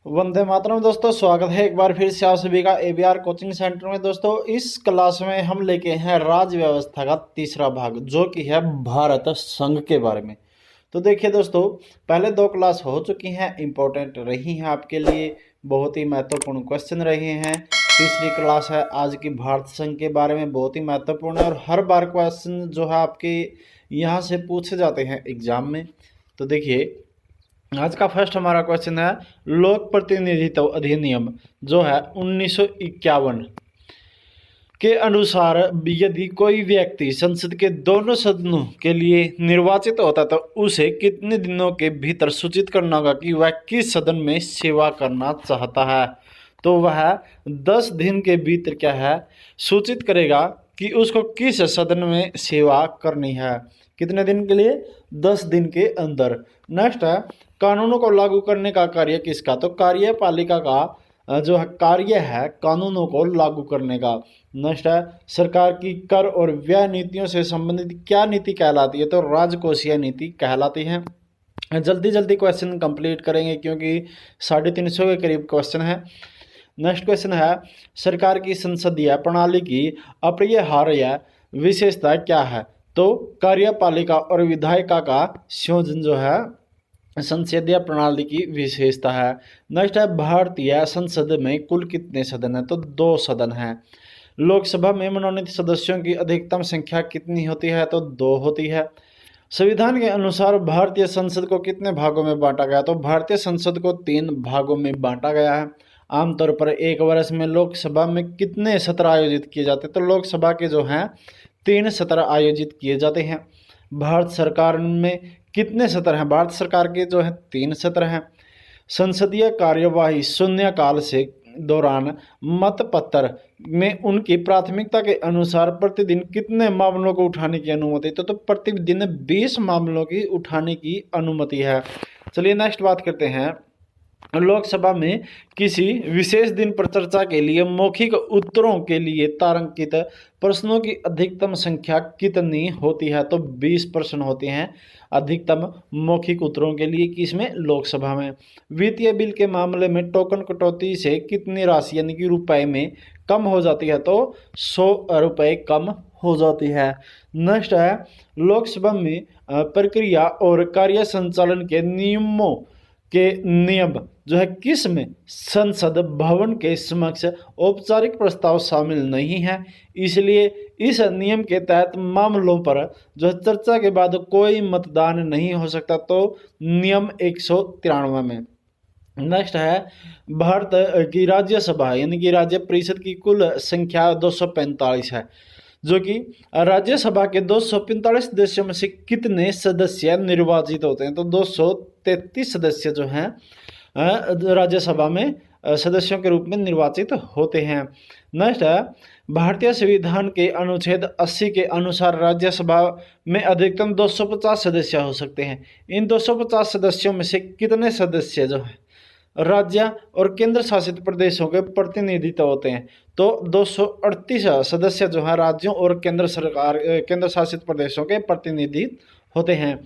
वंदे मातरम दोस्तों, स्वागत है एक बार फिर से आप सभी का एबीआर कोचिंग सेंटर में। दोस्तों, इस क्लास में हम लेके हैं राज्य व्यवस्था का तीसरा भाग, जो कि है भारत संघ के बारे में। तो देखिए दोस्तों, पहले दो क्लास हो चुकी हैं, इंपॉर्टेंट रही हैं आपके लिए, बहुत ही महत्वपूर्ण क्वेश्चन रहे हैं। तीसरी क्लास है आज की भारत संघ के बारे में, बहुत ही महत्वपूर्ण है और हर बार क्वेश्चन जो है आपके यहाँ से पूछे जाते हैं एग्जाम में। तो देखिए, आज का फर्स्ट हमारा क्वेश्चन है लोक प्रतिनिधित्व अधिनियम जो है 1951 के अनुसार यदि कोई व्यक्ति संसद के दोनों सदनों के लिए निर्वाचित होता तो उसे कितने दिनों के भीतर सूचित करना होगा कि वह किस सदन में सेवा करना चाहता है। तो वह 10 दिन के भीतर क्या है सूचित करेगा कि उसको किस सदन में सेवा करनी है। कितने दिन के लिए? 10 दिन के अंदर। नेक्स्ट है कानूनों को लागू करने का कार्य किसका? तो कार्यपालिका का जो है कार्य है कानूनों को लागू करने का। नेक्स्ट है सरकार की कर और व्यय नीतियों से संबंधित क्या नीति कहलाती है? तो राजकोषीय नीति कहलाती है। जल्दी जल्दी क्वेश्चन कंप्लीट करेंगे क्योंकि 350 के करीब क्वेश्चन है। नेक्स्ट क्वेश्चन है सरकार की संसदीय प्रणाली की अपरिहार्य विशेषता क्या है? तो कार्यपालिका और विधायिका का संयोजन जो है संसदीय प्रणाली की विशेषता है। नेक्स्ट है भारतीय संसद में कुल कितने सदन हैं? तो 2 सदन हैं। लोकसभा में मनोनीत सदस्यों की अधिकतम संख्या कितनी होती है? तो 2 होती है। संविधान के अनुसार भारतीय संसद को कितने भागों में बांटा गया? तो भारतीय संसद को 3 भागों में बांटा गया है। आमतौर पर एक वर्ष में लोकसभा में कितने सत्र आयोजित किए जाते हैं? तो लोकसभा के जो हैं 3 सत्र आयोजित किए जाते हैं। भारत सरकार में कितने सत्र हैं? भारत सरकार के जो है 3 सत्र हैं। संसदीय कार्यवाही शून्यकाल से दौरान मतपत्र में उनकी प्राथमिकता के अनुसार प्रतिदिन कितने मामलों को उठाने की अनुमति? तो प्रतिदिन 20 मामलों की उठाने की अनुमति है। चलिए नेक्स्ट बात करते हैं लोकसभा में किसी विशेष दिन पर चर्चा के लिए मौखिक उत्तरों के लिए तारांकित प्रश्नों की अधिकतम संख्या कितनी होती है? तो 20 प्रश्न होते हैं अधिकतम मौखिक उत्तरों के लिए। किसमें? लोकसभा में। वित्तीय बिल के मामले में टोकन कटौती से कितनी राशि यानी कि रुपए में कम हो जाती है? तो 100 रुपये कम हो जाती है। नेक्स्ट है लोकसभा में प्रक्रिया और कार्य संचालन के नियमों के नियम जो है किस में? संसद भवन के समक्ष औपचारिक प्रस्ताव शामिल नहीं है, इसलिए इस नियम के तहत मामलों पर जो चर्चा के बाद कोई मतदान नहीं हो सकता। तो नियम 193 में। नेक्स्ट है भारत की राज्यसभा यानी कि राज्य परिषद की कुल संख्या 245 है, जो कि राज्यसभा के 245 सदस्यों में से कितने सदस्य निर्वाचित होते हैं? तो 233 सदस्य जो हैं राज्यसभा में सदस्यों के रूप में निर्वाचित होते हैं। नेक्स्ट है भारतीय संविधान के अनुच्छेद 80 के अनुसार राज्यसभा में अधिकतम 250 सदस्य हो सकते हैं। इन 250 सदस्यों में से कितने सदस्य जो हैं राज्य और केंद्र शासित प्रदेशों के प्रतिनिधित्व होते हैं? तो 238 सदस्य जो हैं राज्यों और केंद्र शासित प्रदेशों के प्रतिनिधि होते हैं।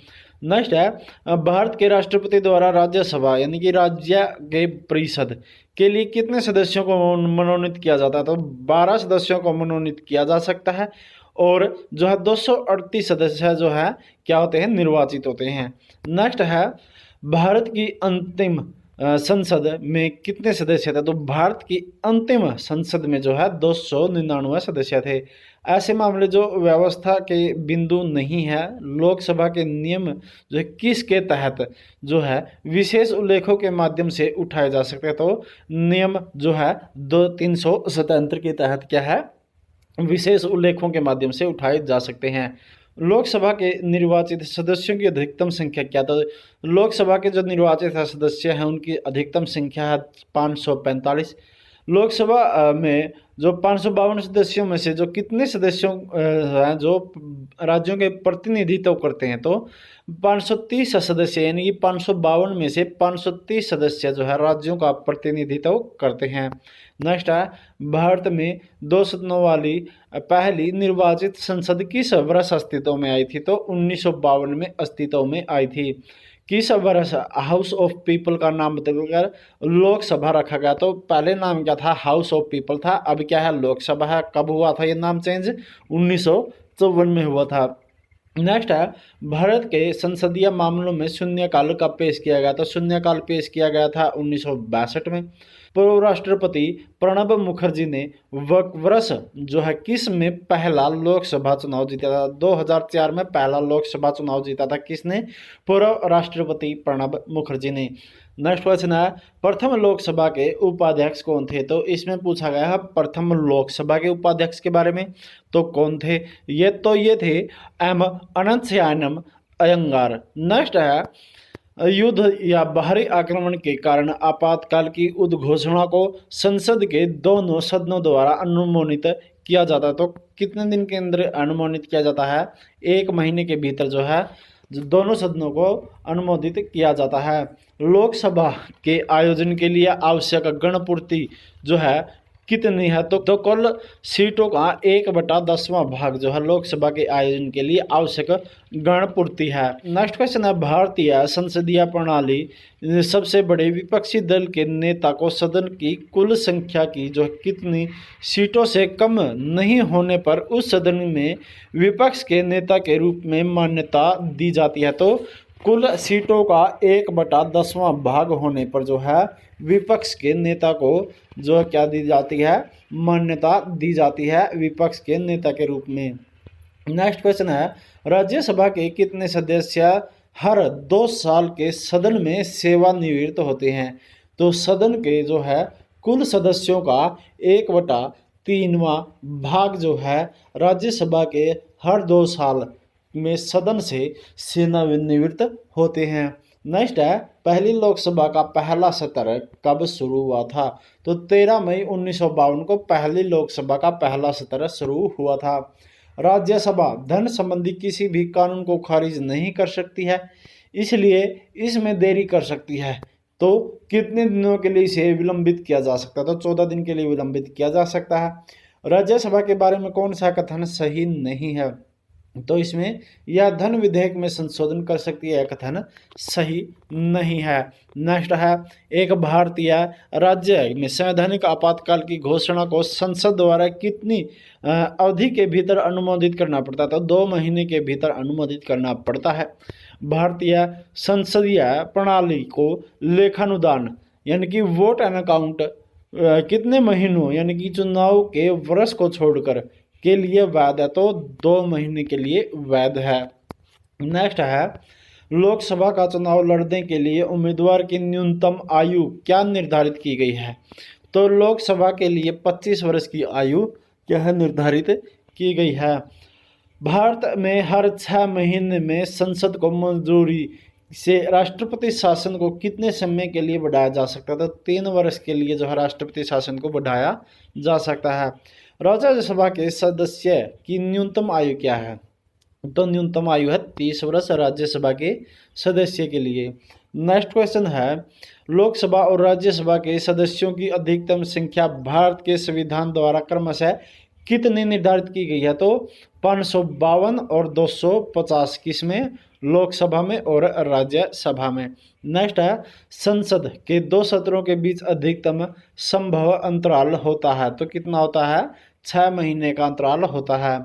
नेक्स्ट है भारत के राष्ट्रपति द्वारा राज्यसभा यानी कि राज्य के परिषद के लिए कितने सदस्यों को मनोनीत किया जाता है? तो 12 सदस्यों को मनोनीत किया जा सकता है और जो है 238 सदस्य जो है क्या होते हैं? निर्वाचित होते हैं। नेक्स्ट है भारत की अंतिम संसद में कितने सदस्य थे? तो भारत की अंतिम संसद में जो है 299 सदस्य थे। ऐसे मामले जो व्यवस्था के बिंदु नहीं है लोकसभा के नियम जो है किसके तहत जो है विशेष उल्लेखों के माध्यम से उठाए जा सकते हैं? तो नियम जो है 377 के तहत क्या है विशेष उल्लेखों के माध्यम से उठाए जा सकते हैं। लोकसभा के निर्वाचित सदस्यों की अधिकतम संख्या क्या? तो लोकसभा के जो निर्वाचित सदस्य हैं उनकी अधिकतम संख्या है 545। लोकसभा में जो 552 सदस्यों में से जो कितने सदस्यों हैं जो राज्यों के प्रतिनिधित्व करते हैं? तो 530 सदस्य यानी कि 552 में से 530 सदस्य जो है राज्यों का प्रतिनिधित्व करते हैं। नेक्स्ट है भारत में 2 सदनों वाली पहली निर्वाचित संसद किस वर्ष अस्तित्व में आई थी? तो 1952 में अस्तित्व में आई थी। किस वर्ष हाउस ऑफ पीपल का नाम बदलकर लोकसभा रखा गया? तो पहले नाम क्या था? हाउस ऑफ पीपल था, अब क्या है? लोकसभा है। कब हुआ था ये नाम चेंज? 1954 में हुआ था। नेक्स्ट है, भारत के संसदीय मामलों में शून्यकाल कब पेश किया गया? तो शून्यकाल पेश किया गया था 1962 में। पूर्व राष्ट्रपति प्रणब मुखर्जी ने वर्ष जो है किस में पहला लोकसभा चुनाव जीता था? 2004 में पहला लोकसभा चुनाव जीता था किसने? पूर्व राष्ट्रपति प्रणब मुखर्जी ने। नेक्स्ट क्वेश्चन है, प्रथम लोकसभा के उपाध्यक्ष कौन थे? तो इसमें पूछा गया है प्रथम लोकसभा के उपाध्यक्ष के बारे में। तो कौन थे? ये थे एम अनंतशयनम अयंगार। नेक्स्ट है, युद्ध या बाहरी आक्रमण के कारण आपातकाल की उद्घोषणा को संसद के दोनों सदनों द्वारा अनुमोदित किया जाता है। तो कितने दिन के अंदर अनुमोदित किया जाता है? 1 महीने के भीतर जो है दोनों सदनों को अनुमोदित किया जाता है। लोकसभा के आयोजन के लिए आवश्यक गणपूर्ति जो है कितनी है? तो कुल सीटों का 1/10वां भाग जो है लोकसभा के आयोजन के लिए आवश्यक गणपूर्ति है। नेक्स्ट क्वेश्चन है, भारतीय संसदीय प्रणाली सबसे बड़े विपक्षी दल के नेता को सदन की कुल संख्या की जो कितनी सीटों से कम नहीं होने पर उस सदन में विपक्ष के नेता के रूप में मान्यता दी जाती है? तो कुल सीटों का 1/10वां भाग होने पर जो है विपक्ष के नेता को जो क्या दी जाती है? मान्यता दी जाती है विपक्ष के नेता के रूप में। नेक्स्ट क्वेश्चन है, राज्यसभा के कितने सदस्य हर 2 साल के सदन में सेवानिवृत्त होते हैं? तो सदन के जो है कुल सदस्यों का 1/3वां भाग जो है राज्यसभा के हर 2 साल में सदन से सेवानिवृत्त होते हैं। नेक्स्ट है, पहली लोकसभा का पहला सत्र कब शुरू हुआ था? तो 13 मई 1952 को पहली लोकसभा का पहला सत्र शुरू हुआ था। राज्यसभा धन संबंधी किसी भी कानून को खारिज नहीं कर सकती है, इसलिए इसमें देरी कर सकती है। तो कितने दिनों के लिए इसे विलंबित किया जा सकता है? तो 14 दिन के लिए विलंबित किया जा सकता है। राज्यसभा के बारे में कौन सा कथन सही नहीं है? तो इसमें यह धन विधेयक में संशोधन कर सकती है, कथन सही नहीं है। नेक्स्ट है, एक भारतीय राज्य में संवैधानिक आपातकाल की घोषणा को संसद द्वारा कितनी अवधि के भीतर अनुमोदित करना पड़ता है? तो 2 महीने के भीतर अनुमोदित करना पड़ता है। भारतीय संसदीय प्रणाली को लेखानुदान यानी कि वोट एंड अकाउंट कितने महीनों यानी कि चुनाव के वर्ष को छोड़कर के लिए वैध है? तो 2 महीने के लिए वैध है। नेक्स्ट है, लोकसभा का चुनाव लड़ने के लिए उम्मीदवार की न्यूनतम आयु क्या निर्धारित की गई है? तो लोकसभा के लिए 25 वर्ष की आयु क्या है निर्धारित की गई है। भारत में हर 6 महीने में संसद को मंजूरी से राष्ट्रपति शासन को कितने समय के लिए बढ़ाया जा सकता है? तो 3 वर्ष के लिए जो है राष्ट्रपति शासन को बढ़ाया जा सकता है। राज्यसभा के सदस्य की न्यूनतम आयु क्या है? तो न्यूनतम आयु है 30 वर्ष राज्यसभा के सदस्य के लिए। नेक्स्ट क्वेश्चन है, लोकसभा और राज्यसभा के सदस्यों की अधिकतम संख्या भारत के संविधान द्वारा क्रमशः कितनी निर्धारित की गई है? तो 552 और 250 किसमें? लोकसभा में और राज्यसभा में। नेक्स्ट है, संसद के 2 सत्रों के बीच अधिकतम संभव अंतराल होता है? तो कितना होता है? 6 महीने का अंतराल होता है।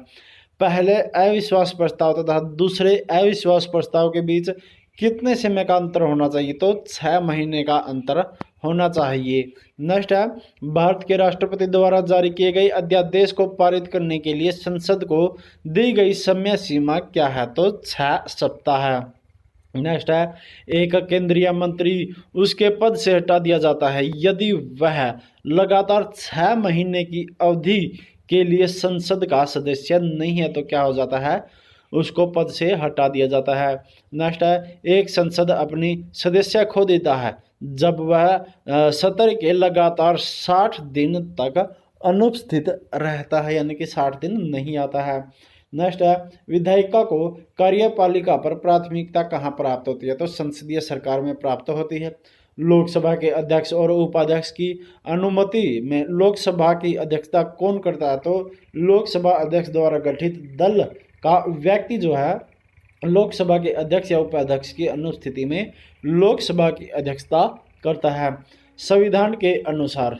पहले अविश्वास प्रस्ताव तथा दूसरे अविश्वास प्रस्ताव के बीच कितने समय का अंतर होना चाहिए? तो 6 महीने का अंतर होना चाहिए। नेक्स्ट है, भारत के राष्ट्रपति द्वारा जारी किए गए अध्यादेश को पारित करने के लिए संसद को दी गई समय सीमा क्या है? तो 6 सप्ताह है। नेक्स्ट है, एक केंद्रीय मंत्री उसके पद से हटा दिया जाता है यदि वह लगातार 6 महीने की अवधि के लिए संसद का सदस्य नहीं है। तो क्या हो जाता है? उसको पद से हटा दिया जाता है। नेक्स्ट है, एक संसद अपनी सदस्य खो देता है जब वह सत्र के लगातार 60 दिन तक अनुपस्थित रहता है, यानी कि 60 दिन नहीं आता है। नेक्स्ट है, विधायिका को कार्यपालिका पर प्राथमिकता कहाँ प्राप्त होती है? तो संसदीय सरकार में प्राप्त होती है। लोकसभा के अध्यक्ष और उपाध्यक्ष की अनुमति में लोकसभा की अध्यक्षता कौन करता है? तो लोकसभा अध्यक्ष द्वारा गठित दल का व्यक्ति जो है लोकसभा के अध्यक्ष या उपाध्यक्ष की अनुपस्थिति में लोकसभा की अध्यक्षता करता है। संविधान के अनुसार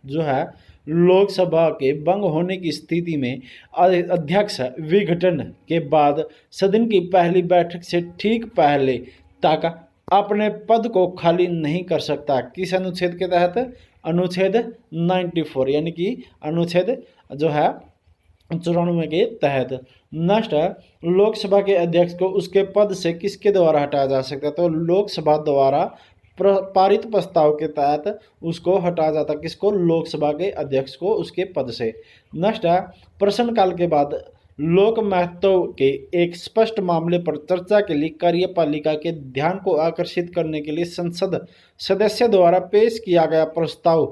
जो है लोकसभा के भंग होने की स्थिति में अध्यक्ष विघटन के बाद सदन की पहली बैठक से ठीक पहले तक अपने पद को खाली नहीं कर सकता। किस अनुच्छेद के तहत? अनुच्छेद 94 यानी कि अनुच्छेद जो है 94 के तहत। नेक्स्ट है, लोकसभा के अध्यक्ष को उसके पद से किसके द्वारा हटाया जा सकता है? तो लोकसभा द्वारा पारित प्रस्ताव के तहत उसको हटाया जाता है। किसको? लोकसभा के अध्यक्ष को उसके पद से। नेक्स्ट है, प्रश्नकाल के बाद लोक महत्व के एक स्पष्ट मामले पर चर्चा के लिए कार्यपालिका के ध्यान को आकर्षित करने के लिए संसद सदस्य द्वारा पेश किया गया प्रस्ताव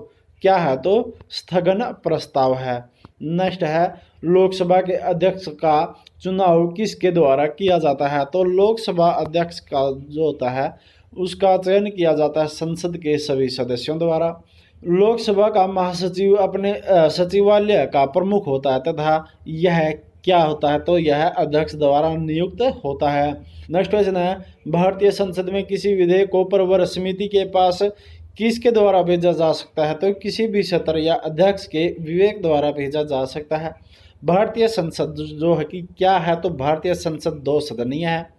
क्या है? तो स्थगन प्रस्ताव है। नेक्स्ट है, लोकसभा के अध्यक्ष का चुनाव किसके द्वारा किया जाता है? तो लोकसभा अध्यक्ष का जो होता है उसका चयन किया जाता है संसद के सभी सदस्यों द्वारा। लोकसभा का महासचिव अपने सचिवालय का प्रमुख होता है तथा यह क्या होता है? तो यह अध्यक्ष द्वारा नियुक्त होता है। नेक्स्ट क्वेश्चन है, भारतीय संसद में किसी विधेयक को प्रवर समिति के पास किसके द्वारा भेजा जा सकता है? तो किसी भी सत्र या अध्यक्ष के विवेक द्वारा भेजा जा सकता है। भारतीय संसद जो है कि क्या है? तो भारतीय संसद 2 सदनीय है।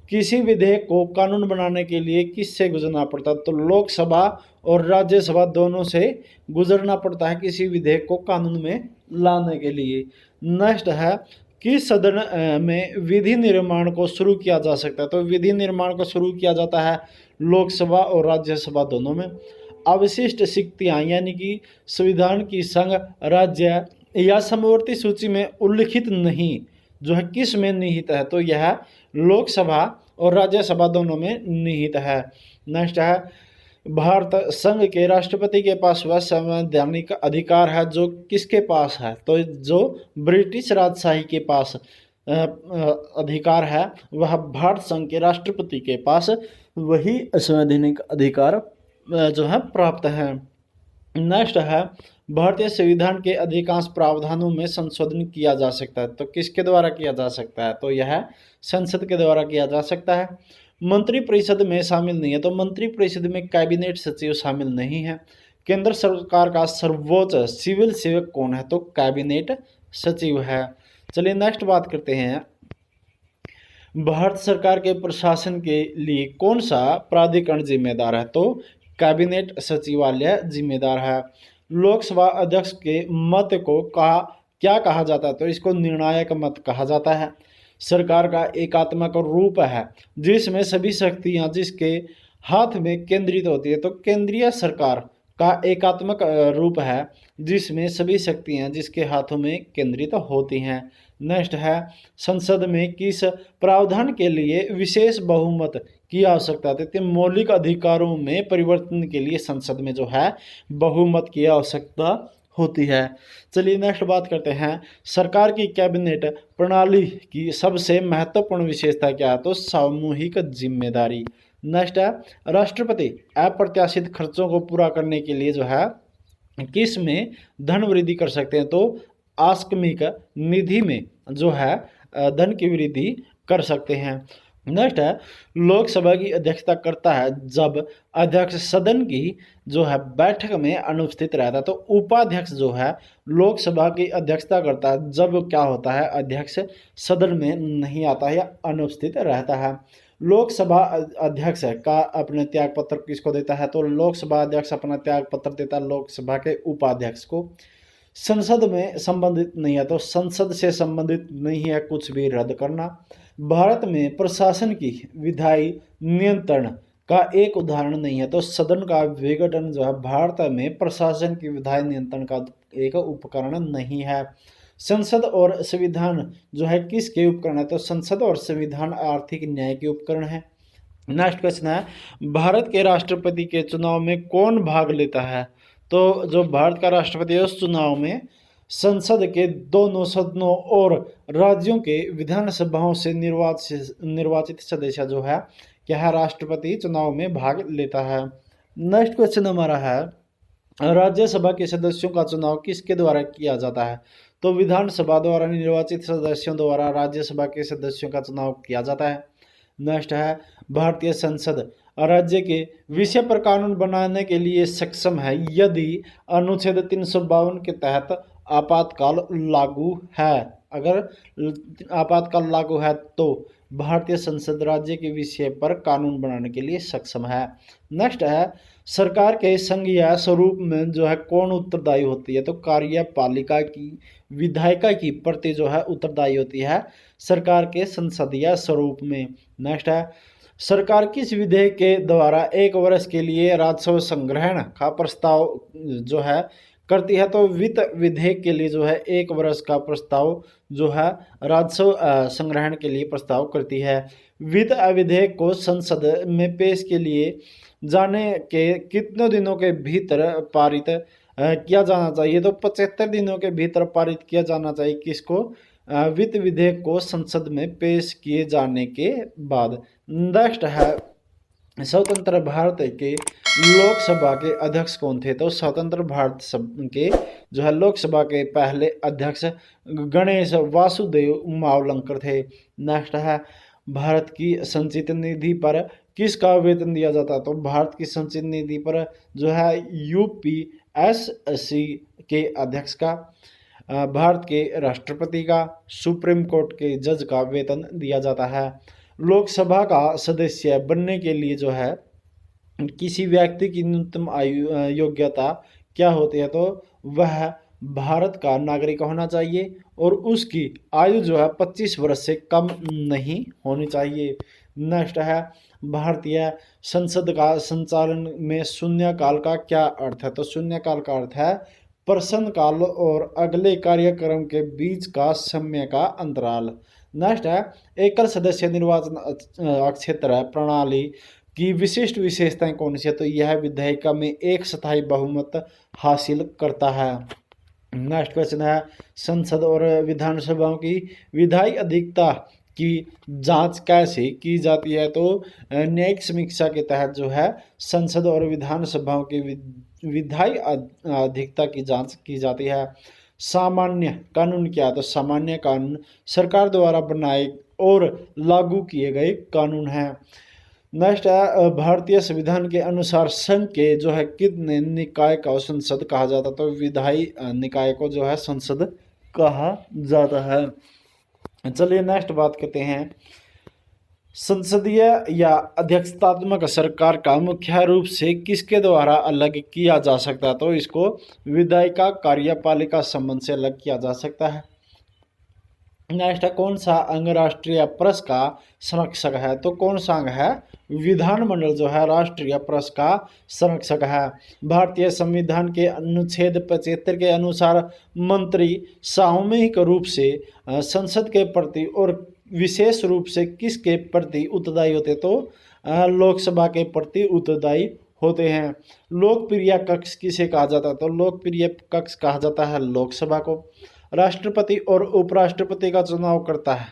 किसी विधेयक को कानून बनाने के लिए किससे गुजरना पड़ता है? तो लोकसभा और राज्यसभा दोनों से गुजरना पड़ता है किसी विधेयक को कानून में लाने के लिए। नेक्स्ट है, किस सदन में विधि निर्माण को शुरू किया जा सकता है? तो विधि निर्माण को शुरू किया जाता है लोकसभा और राज्यसभा दोनों में। अवशिष्ट शक्तियाँ यानी कि संविधान की संघ, राज्य या समवर्ती सूची में उल्लिखित नहीं जो है किस में निहित है? तो यह लोकसभा और राज्यसभा दोनों में निहित है। नेक्स्ट है, भारत संघ के राष्ट्रपति के पास वह संवैधानिक अधिकार है जो किसके पास है? तो जो ब्रिटिश राजशाही के पास अधिकार है वह भारत संघ के राष्ट्रपति के पास वही संवैधानिक अधिकार जो है प्राप्त है। नेक्स्ट है, भारतीय संविधान के अधिकांश प्रावधानों में संशोधन किया जा सकता है। तो किसके द्वारा किया जा सकता है? तो यह संसद के द्वारा किया जा सकता है। मंत्रिपरिषद में शामिल नहीं है। तो मंत्रिपरिषद में कैबिनेट सचिव शामिल नहीं है। केंद्र सरकार का सर्वोच्च सिविल सेवक कौन है? तो कैबिनेट सचिव है। चलिए नेक्स्ट बात करते हैं, भारत सरकार के प्रशासन के लिए कौन सा प्राधिकरण जिम्मेदार है? तो कैबिनेट सचिवालय जिम्मेदार है। लोकसभा अध्यक्ष के मत को क्या कहा जाता है? तो इसको निर्णायक मत कहा जाता है। सरकार का एकात्मक रूप है जिसमें सभी शक्तियां जिसके हाथ में केंद्रित होती है। तो केंद्रीय सरकार का एकात्मक रूप है जिसमें सभी शक्तियां जिसके हाथों में केंद्रित होती हैं। नेक्स्ट है, संसद में किस प्रावधान के लिए विशेष बहुमत की आवश्यकता होती है? मौलिक अधिकारों में परिवर्तन के लिए संसद में जो है बहुमत की आवश्यकता होती है। चलिए नेक्स्ट बात करते हैं, सरकार की कैबिनेट प्रणाली की सबसे महत्वपूर्ण विशेषता क्या है? तो सामूहिक जिम्मेदारी। नेक्स्ट है, राष्ट्रपति अप्रत्याशित खर्चों को पूरा करने के लिए जो है किस में धन वृद्धि कर सकते हैं? तो आकस्मिक निधि में जो है धन की वृद्धि कर सकते हैं। नेक्स्ट है, लोकसभा की अध्यक्षता करता है जब अध्यक्ष सदन की जो है बैठक में अनुपस्थित रहता है। तो उपाध्यक्ष जो है लोकसभा की अध्यक्षता करता है जब क्या होता है अध्यक्ष सदन में नहीं आता है या अनुपस्थित रहता है। लोकसभा अध्यक्ष का अपने त्याग पत्र किसको देता है? तो लोकसभा अध्यक्ष अपना त्याग पत्र देता है लोकसभा के उपाध्यक्ष को। संसद में संबंधित नहीं है। तो संसद से संबंधित नहीं है कुछ भी रद्द करना। भारत में प्रशासन की विधायी नियंत्रण का एक उदाहरण नहीं है। तो सदन का विघटन जो है भारत में प्रशासन की विधायी नियंत्रण का एक उपकरण नहीं है। संसद और संविधान जो है किसके उपकरण है? तो संसद और संविधान आर्थिक न्याय के उपकरण है। नेक्स्ट क्वेश्चन है, भारत के राष्ट्रपति के चुनाव में कौन भाग लेता है? तो जो भारत का राष्ट्रपति है उस चुनाव में संसद के दोनों सदनों और राज्यों के विधानसभाओं से निर्वाचित सदस्य जो है क्या है राष्ट्रपति चुनाव में भाग लेता है। नेक्स्ट क्वेश्चन हमारा है, राज्यसभा के सदस्यों का चुनाव किसके द्वारा किया जाता है? तो विधानसभा द्वारा निर्वाचित सदस्यों द्वारा राज्यसभा के सदस्यों का चुनाव किया जाता है। नेक्स्ट है, भारतीय संसद राज्य के विषय पर कानून बनाने के लिए सक्षम है यदि अनुच्छेद 352 के तहत आपातकाल लागू है। अगर आपातकाल लागू है तो भारतीय संसद राज्य के विषय पर कानून बनाने के लिए सक्षम है। नेक्स्ट है, सरकार के संघीय स्वरूप में जो है कौन उत्तरदायी होती है? तो कार्यपालिका की विधायिका की प्रति जो है उत्तरदायी होती है सरकार के संसदीय स्वरूप में। नेक्स्ट है, सरकार किस विधेयक के द्वारा 1 वर्ष के लिए राजस्व संग्रहण का प्रस्ताव जो है करती है? तो वित्त विधेयक के लिए जो है 1 वर्ष का प्रस्ताव जो है राजस्व संग्रहण के लिए प्रस्ताव करती है। वित्त विधेयक को संसद में पेश के लिए जाने के कितने दिनों के भीतर पारित किया जाना चाहिए? तो 75 दिनों के भीतर पारित किया जाना चाहिए। किसको? वित्त विधेयक को संसद में पेश किए जाने के बाद। नेक्स्ट है, स्वतंत्र भारत के लोकसभा के अध्यक्ष कौन थे? तो स्वतंत्र भारत के जो है लोकसभा के पहले अध्यक्ष गणेश वासुदेव मावलंकर थे। नेक्स्ट है, भारत की संचित निधि पर किसका वेतन दिया जाता है? तो भारत की संचित निधि पर जो है यूपीएससी के अध्यक्ष का, भारत के राष्ट्रपति का, सुप्रीम कोर्ट के जज का वेतन दिया जाता है। लोकसभा का सदस्य बनने के लिए जो है किसी व्यक्ति की न्यूनतम आयु योग्यता क्या होती है? तो वह भारत का नागरिक होना चाहिए और उसकी आयु जो है 25 वर्ष से कम नहीं होनी चाहिए। नेक्स्ट है, भारतीय संसद का संचालन में शून्यकाल का क्या अर्थ है? तो शून्यकाल का अर्थ है प्रश्नकाल और अगले कार्यक्रम के बीच का समय का अंतराल। नेक्स्ट है, एकल सदस्य निर्वाचन क्षेत्र प्रणाली की विशिष्ट विशेषताएं कौन सी है? तो यह विधायिका में एक स्थायी बहुमत हासिल करता है। नेक्स्ट क्वेश्चन है, संसद और विधानसभाओं की विधायी अधिकता की जांच कैसे की जाती है? तो न्यायिक समीक्षा के तहत जो है संसद और विधानसभाओं की विधायी अधिकता की जांच की जाती है। सामान्य कानून क्या है? तो सामान्य कानून सरकार द्वारा बनाए और लागू किए गए कानून हैं। नेक्स्ट है, भारतीय संविधान के अनुसार संघ के जो है कितने निकाय को संसद कहा जाता है? तो विधायी निकाय को जो है संसद कहा जाता है। चलिए नेक्स्ट बात करते हैं, संसदीय या अध्यक्षतात्मक सरकार का मुख्य रूप से किसके द्वारा अलग किया जा सकता है? तो इसको विधायिका कार्यपालिका संबंध से अलग किया जा सकता है। नेक्स्ट है, कौन सा अंग राष्ट्रीय प्रेस का संरक्षक है? तो कौन सा अंग है? विधानमंडल जो है राष्ट्रीय प्रेस का संरक्षक है। भारतीय संविधान के अनुच्छेद 75 के अनुसार मंत्री सामूहिक रूप से संसद के प्रति और विशेष रूप से किसके प्रति उत्तरदायी होते? तो लोकसभा के प्रति उत्तरदायी होते हैं। लोकप्रिय कक्ष किसे कहा जाता है? तो लोकप्रिय कक्ष कहा जाता है लोकसभा को। राष्ट्रपति और उपराष्ट्रपति का चुनाव करता है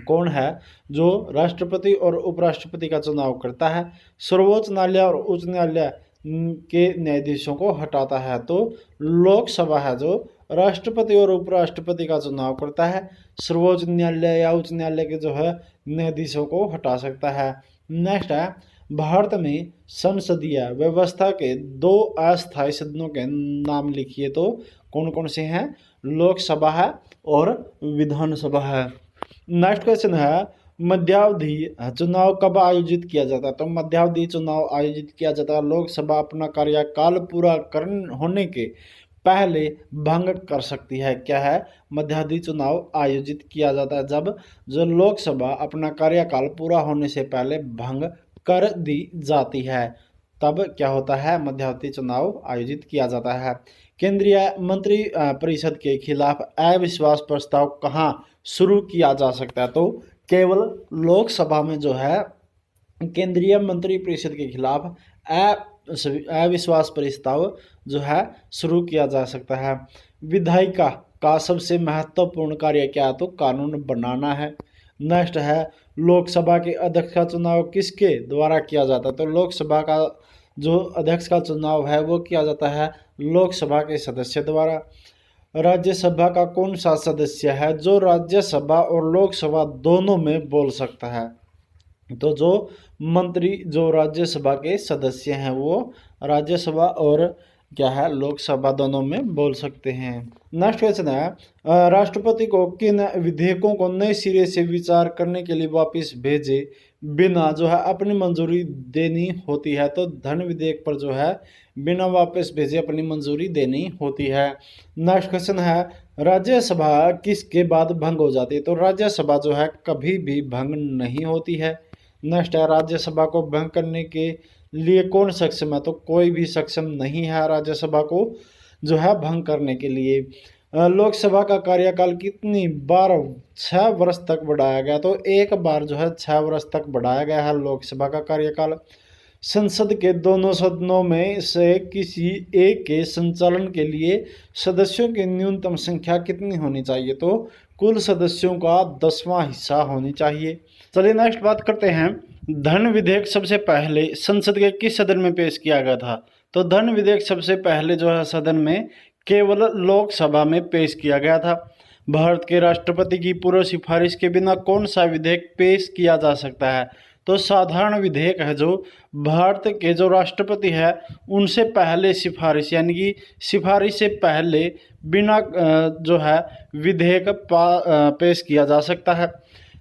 कौन है? जो राष्ट्रपति और उपराष्ट्रपति का चुनाव करता है। सर्वोच्च न्यायालय और उच्च न्यायालय के न्यायाधीशों को हटाता है तो लोकसभा है जो राष्ट्रपति और उपराष्ट्रपति का चुनाव करता है। सर्वोच्च न्यायालय या उच्च न्यायालय के जो है न्यायाधीशों को हटा सकता है। नेक्स्ट है, भारत में संसदीय व्यवस्था के 2 अस्थायी सदनों के नाम लिखिए। तो कौन कौन से हैं? लोकसभा है और विधानसभा है। नेक्स्ट क्वेश्चन है, मध्यावधि चुनाव कब आयोजित किया जाता है? तो मध्यावधि चुनाव आयोजित किया जाता है लोकसभा अपना कार्यकाल पूरा होने के पहले भंग कर सकती है। क्या है? मध्यावधि चुनाव आयोजित किया जाता है जब जो लोकसभा अपना कार्यकाल पूरा होने से पहले भंग कर दी जाती है, तब क्या होता है? मध्यावधि चुनाव आयोजित किया जाता है। केंद्रीय मंत्री परिषद के खिलाफ अविश्वास प्रस्ताव कहाँ शुरू किया जा सकता है? तो केवल लोकसभा में जो है केंद्रीय मंत्री परिषद के खिलाफ अविश्वास प्रस्ताव जो है शुरू किया जा सकता है। विधायिका का सबसे महत्वपूर्ण कार्य क्या है? तो कानून बनाना है। नेक्स्ट है, लोकसभा के अध्यक्ष का चुनाव किसके द्वारा किया जाता है? तो लोकसभा का जो अध्यक्ष का चुनाव है वो किया जाता है लोकसभा के सदस्य द्वारा। राज्यसभा का कौन सा सदस्य है जो राज्यसभा और लोकसभा दोनों में बोल सकता है? तो जो मंत्री जो राज्यसभा के सदस्य हैं वो राज्यसभा और क्या है लोकसभा दोनों में बोल सकते हैं। नेक्स्ट क्वेश्चन है राष्ट्रपति को किन विधेयकों को नए सिरे से विचार करने के लिए वापस भेजे बिना जो है अपनी मंजूरी देनी होती है? तो धन विधेयक पर जो है बिना वापस भेजे अपनी मंजूरी देनी होती है। नेक्स्ट क्वेश्चन है राज्यसभा किसके बाद भंग हो जाती है? तो राज्यसभा जो है कभी भी भंग नहीं होती है। नेक्स्ट है राज्यसभा को भंग करने के लिए कौन सक्षम है? तो कोई भी सक्षम नहीं है राज्यसभा को जो है भंग करने के लिए। लोकसभा का कार्यकाल कितनी बार 6 वर्ष तक बढ़ाया गया? तो एक बार जो है 6 वर्ष तक बढ़ाया गया है लोकसभा का कार्यकाल। संसद के दोनों सदनों में से किसी एक के संचालन के लिए सदस्यों की न्यूनतम संख्या कितनी होनी चाहिए? तो कुल सदस्यों का 10वां हिस्सा होनी चाहिए। चलिए नेक्स्ट बात करते हैं धन विधेयक सबसे पहले संसद के किस सदन में पेश किया गया था? तो धन विधेयक सबसे पहले जो है सदन में केवल लोकसभा में पेश किया गया था। भारत के राष्ट्रपति की पूर्व सिफारिश के बिना कौन सा विधेयक पेश किया जा सकता है? तो साधारण विधेयक है जो भारत के जो राष्ट्रपति है उनसे पहले सिफारिश यानी कि सिफारिश से पहले बिना जो है विधेयक पेश किया जा सकता है।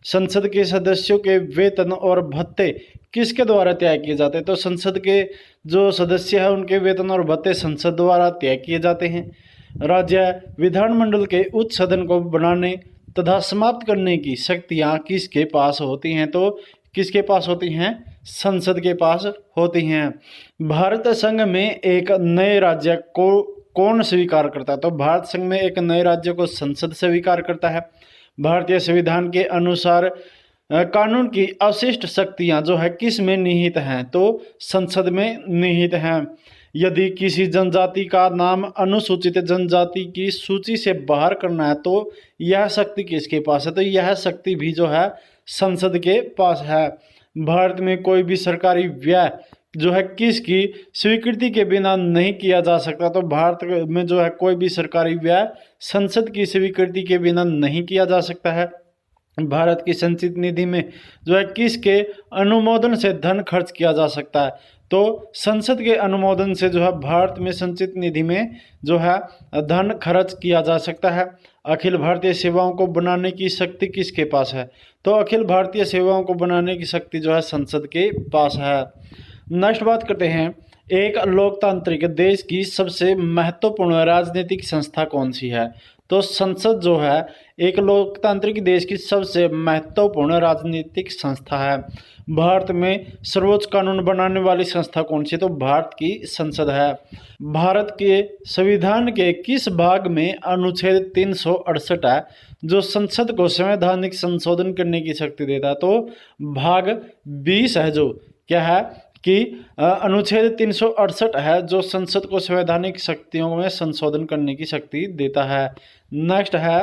संसद के सदस्यों के वेतन और भत्ते किसके द्वारा तय किए जाते हैं? तो संसद के जो सदस्य हैं उनके वेतन और भत्ते संसद द्वारा तय किए जाते हैं। राज्य विधानमंडल के उच्च सदन को बनाने तथा समाप्त करने की शक्तियां किसके पास होती हैं? तो किसके पास होती हैं? संसद के पास होती हैं। भारत संघ में एक नए राज्य को कौन स्वीकार करता है? तो भारत संघ में एक नए राज्य को संसद स्वीकार करता है। भारतीय संविधान के अनुसार कानून की अवशिष्ट शक्तियां जो है किस में निहित हैं? तो संसद में निहित हैं। यदि किसी जनजाति का नाम अनुसूचित जनजाति की सूची से बाहर करना है तो यह शक्ति किसके पास है? तो यह शक्ति भी जो है संसद के पास है। भारत में कोई भी सरकारी व्यय जो है किसकी स्वीकृति के बिना नहीं किया जा सकता? तो भारत में जो है कोई भी सरकारी व्यय संसद की स्वीकृति के बिना नहीं किया जा सकता है। भारत की संचित निधि में जो है किसके अनुमोदन से धन खर्च किया जा सकता है? तो संसद के अनुमोदन से जो है भारत में संचित निधि में जो है धन खर्च किया जा सकता है। अखिल भारतीय सेवाओं को बनाने की शक्ति किसके पास है? तो अखिल भारतीय सेवाओं को बनाने की शक्ति जो है संसद के पास है। नेक्स्ट बात करते हैं एक लोकतांत्रिक देश की सबसे महत्वपूर्ण राजनीतिक संस्था कौन सी है? तो संसद जो है एक लोकतांत्रिक देश की सबसे महत्वपूर्ण राजनीतिक संस्था है। भारत में सर्वोच्च कानून बनाने वाली संस्था कौन सी? तो भारत की संसद है। भारत के संविधान के किस भाग में अनुच्छेद 368 है जो संसद को संवैधानिक संशोधन करने की शक्ति देता है? तो भाग 20 है जो क्या है कि अनुच्छेद 368 है जो संसद को संवैधानिक शक्तियों में संशोधन करने की शक्ति देता है। नेक्स्ट है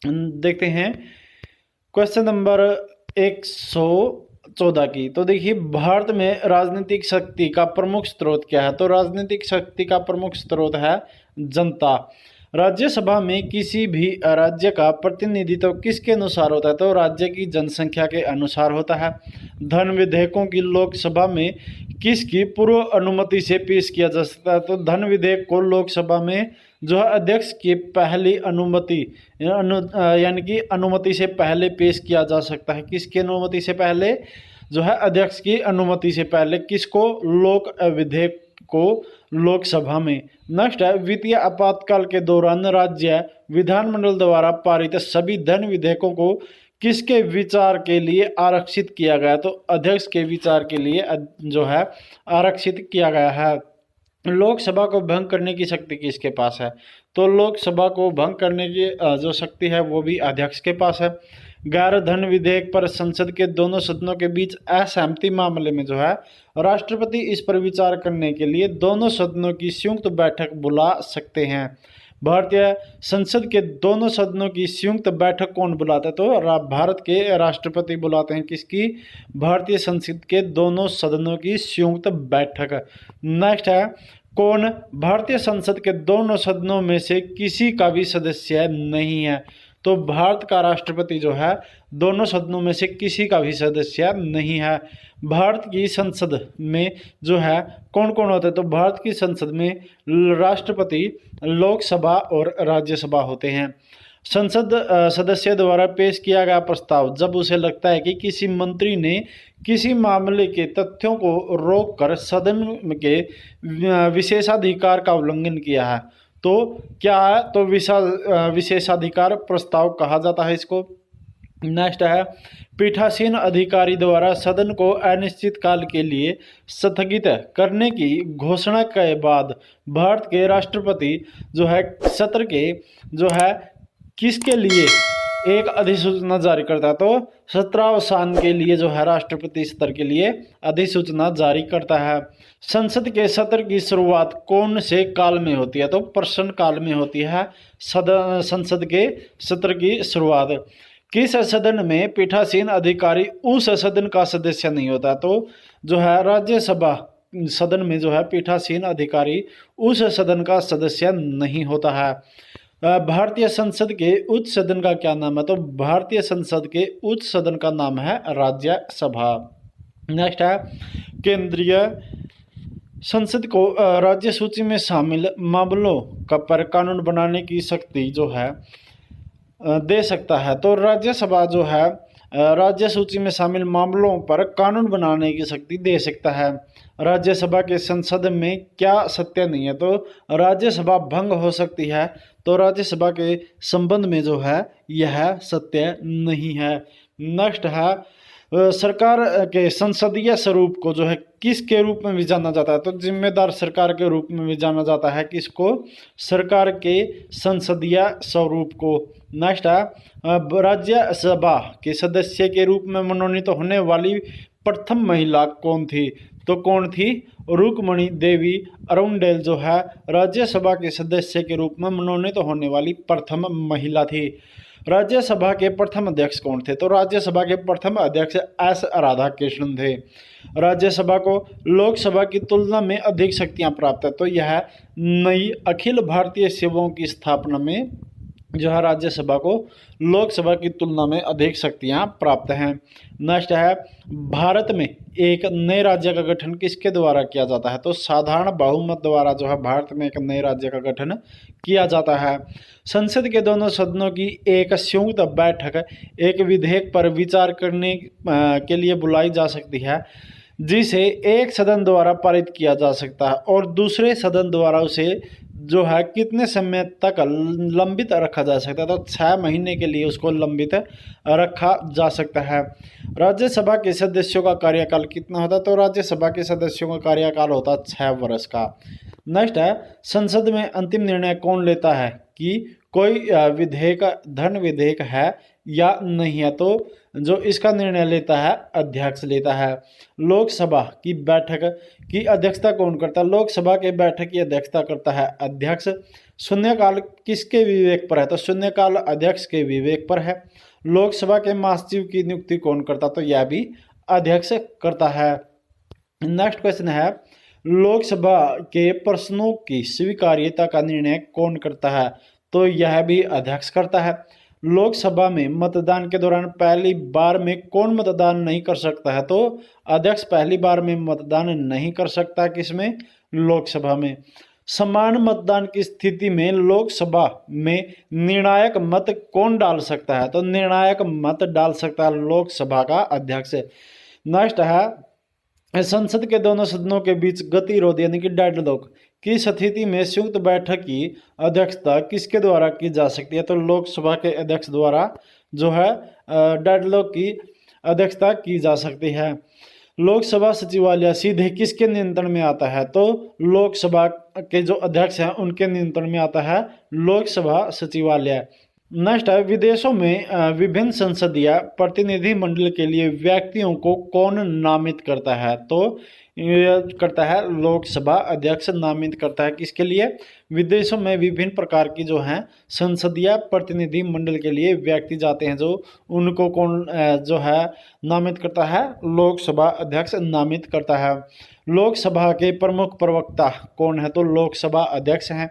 देखते हैं क्वेश्चन नंबर 114 की। तो देखिए भारत में राजनीतिक शक्ति का प्रमुख स्रोत क्या है? तो राजनीतिक शक्ति का प्रमुख स्रोत है जनता। राज्यसभा में किसी भी राज्य का प्रतिनिधित्व किसके अनुसार होता है? तो राज्य की जनसंख्या के अनुसार होता है। धन विधेयकों की लोकसभा में किसकी पूर्व अनुमति से पेश किया जा सकता है? तो धन विधेयक को लोकसभा में जो है अध्यक्ष की पहली अनुमति यानी कि अनुमति से पहले पेश किया जा सकता है। किसकी अनुमति से पहले? जो है अध्यक्ष की अनुमति से पहले। किसको? लोक विधेयक को लोकसभा में। नेक्स्ट है वित्तीय आपातकाल के दौरान राज्य विधानमंडल द्वारा पारित सभी धन विधेयकों को किसके विचार के लिए आरक्षित किया गया? तो अध्यक्ष के विचार के लिए जो है आरक्षित किया गया है। लोकसभा को भंग करने की शक्ति किसके पास है? तो लोकसभा को भंग करने की जो शक्ति है वो भी अध्यक्ष के पास है। गैर धन विधेयक पर संसद के दोनों सदनों के बीच असहमति मामले में जो है राष्ट्रपति इस पर विचार करने के लिए दोनों सदनों की संयुक्त बैठक बुला सकते हैं। भारतीय संसद के दोनों सदनों की संयुक्त बैठक कौन बुलाता है? तो भारत के राष्ट्रपति बुलाते हैं। किसकी? भारतीय संसद के दोनों सदनों की संयुक्त बैठक। नेक्स्ट है, कौन भारतीय संसद के दोनों सदनों में से किसी का भी सदस्य नहीं है? तो भारत का राष्ट्रपति जो है दोनों सदनों में से किसी का भी सदस्य नहीं है। भारत की संसद में जो है कौन कौन होते हैं? तो भारत की संसद में राष्ट्रपति, लोकसभा और राज्यसभा होते हैं। संसद सदस्य द्वारा पेश किया गया प्रस्ताव जब उसे लगता है कि किसी मंत्री ने किसी मामले के तथ्यों को रोककर सदन के विशेषाधिकार का उल्लंघन किया है, तो क्या है? तो विशेषाधिकार प्रस्ताव कहा जाता है इसको। नेक्स्ट है, पीठासीन अधिकारी द्वारा सदन को अनिश्चित काल के लिए स्थगित करने की घोषणा के बाद भारत के राष्ट्रपति जो है सत्र के जो है किसके लिए एक अधिसूचना जारी करता है? तो सत्रावसान के लिए जो है राष्ट्रपति सत्र के लिए अधिसूचना जारी करता है। संसद के सत्र की शुरुआत कौन से काल में होती है? तो प्रश्न काल में होती है संसद के सत्र की शुरुआत। किस सदन में पीठासीन अधिकारी उस सदन का सदस्य नहीं होता? तो जो है राज्यसभा सदन में जो है पीठासीन अधिकारी उस सदन का सदस्य नहीं होता है। भारतीय संसद के उच्च सदन का क्या नाम है? तो भारतीय संसद के उच्च सदन का नाम है राज्यसभा। नेक्स्ट है, केंद्रीय संसद को राज्य सूची में शामिल मामलों पर कानून बनाने की शक्ति जो है दे सकता है। तो राज्यसभा जो है राज्य सूची में शामिल मामलों पर कानून बनाने की शक्ति दे सकता है। राज्यसभा के संसद में क्या सत्य नहीं है? तो राज्यसभा भंग हो सकती है। तो राज्यसभा के संबंध में जो है यह सत्य नहीं है। नेक्स्ट है, सरकार के संसदीय स्वरूप को जो है किसके रूप में भी जाना जाता है? तो जिम्मेदार सरकार के रूप में भी जाना जाता है। किसको? सरकार के संसदीय स्वरूप को। नेक्स्ट है, राज्यसभा के सदस्य के रूप में मनोनीत होने वाली प्रथम महिला कौन थी? तो कौन थी? रुक्मणी देवी अरुणडेल जो है राज्यसभा के सदस्य के रूप में मनोनीत होने वाली प्रथम महिला थी। राज्यसभा के प्रथम अध्यक्ष कौन थे? तो राज्यसभा के प्रथम अध्यक्ष एस राधाकृष्णन थे। राज्यसभा को लोकसभा की तुलना में अधिक शक्तियां प्राप्त है। तो यह नई अखिल भारतीय सेवाओं की स्थापना में जो है राज्यसभा को लोकसभा की तुलना में अधिक शक्तियां प्राप्त हैं। नेक्स्ट है, भारत में एक नए राज्य का गठन किसके द्वारा किया जाता है? तो साधारण बहुमत द्वारा जो है भारत में एक नए राज्य का गठन किया जाता है। संसद के दोनों सदनों की एक संयुक्त बैठक एक विधेयक पर विचार करने के लिए बुलाई जा सकती है, जिसे एक सदन द्वारा पारित किया जा सकता है और दूसरे सदन द्वारा उसे जो है कितने समय तक लंबित रखा जा सकता है? तो 6 महीने के लिए उसको लंबित रखा जा सकता है। राज्यसभा के सदस्यों का कार्यकाल कितना होता है? तो राज्यसभा के सदस्यों का कार्यकाल होता है 6 वर्ष का। नेक्स्ट है, संसद में अंतिम निर्णय कौन लेता है कि कोई विधेयक धन विधेयक है या नहीं है? तो जो इसका निर्णय लेता है अध्यक्ष लेता है। लोकसभा की बैठक की अध्यक्षता कौन करता है? लोकसभा के बैठक की अध्यक्षता करता है अध्यक्ष। शून्यकाल किसके विवेक पर है? तो शून्यकाल अध्यक्ष के विवेक पर है। लोकसभा के महासचिव की नियुक्ति कौन करता? तो यह भी अध्यक्ष करता है। नेक्स्ट क्वेश्चन है, लोकसभा के प्रश्नों की स्वीकार्यता का निर्णय कौन करता है? तो यह भी अध्यक्ष करता है। लोकसभा में मतदान के दौरान पहली बार में कौन मतदान नहीं कर सकता है? तो अध्यक्ष पहली बार में मतदान नहीं कर सकता। किसमें? लोकसभा में। समान मतदान की स्थिति में लोकसभा में निर्णायक मत कौन डाल सकता है? तो निर्णायक मत डाल सकता है लोकसभा का अध्यक्ष। नेक्स्ट है, संसद के दोनों सदनों के बीच गतिरोध यानी कि डेडलॉक की स्थिति में संयुक्त बैठक की अध्यक्षता किसके द्वारा की जा सकती है? तो लोकसभा के अध्यक्ष द्वारा जो है डेडलॉक की अध्यक्षता की जा सकती है। लोकसभा सचिवालय सीधे किसके नियंत्रण में आता है? तो लोकसभा के जो अध्यक्ष हैं उनके नियंत्रण में आता है लोकसभा सचिवालय। नेक्स्ट है, विदेशों में विभिन्न संसदीय प्रतिनिधिमंडल के लिए व्यक्तियों को कौन नामित करता है? तो ये करता है लोकसभा अध्यक्ष नामित करता है। किसके लिए? विदेशों में विभिन्न प्रकार की जो है संसदीय प्रतिनिधि मंडल के लिए व्यक्ति जाते हैं, जो उनको कौन जो है नामित करता है? लोकसभा अध्यक्ष नामित करता है। लोकसभा के प्रमुख प्रवक्ता कौन है? तो लोकसभा अध्यक्ष हैं।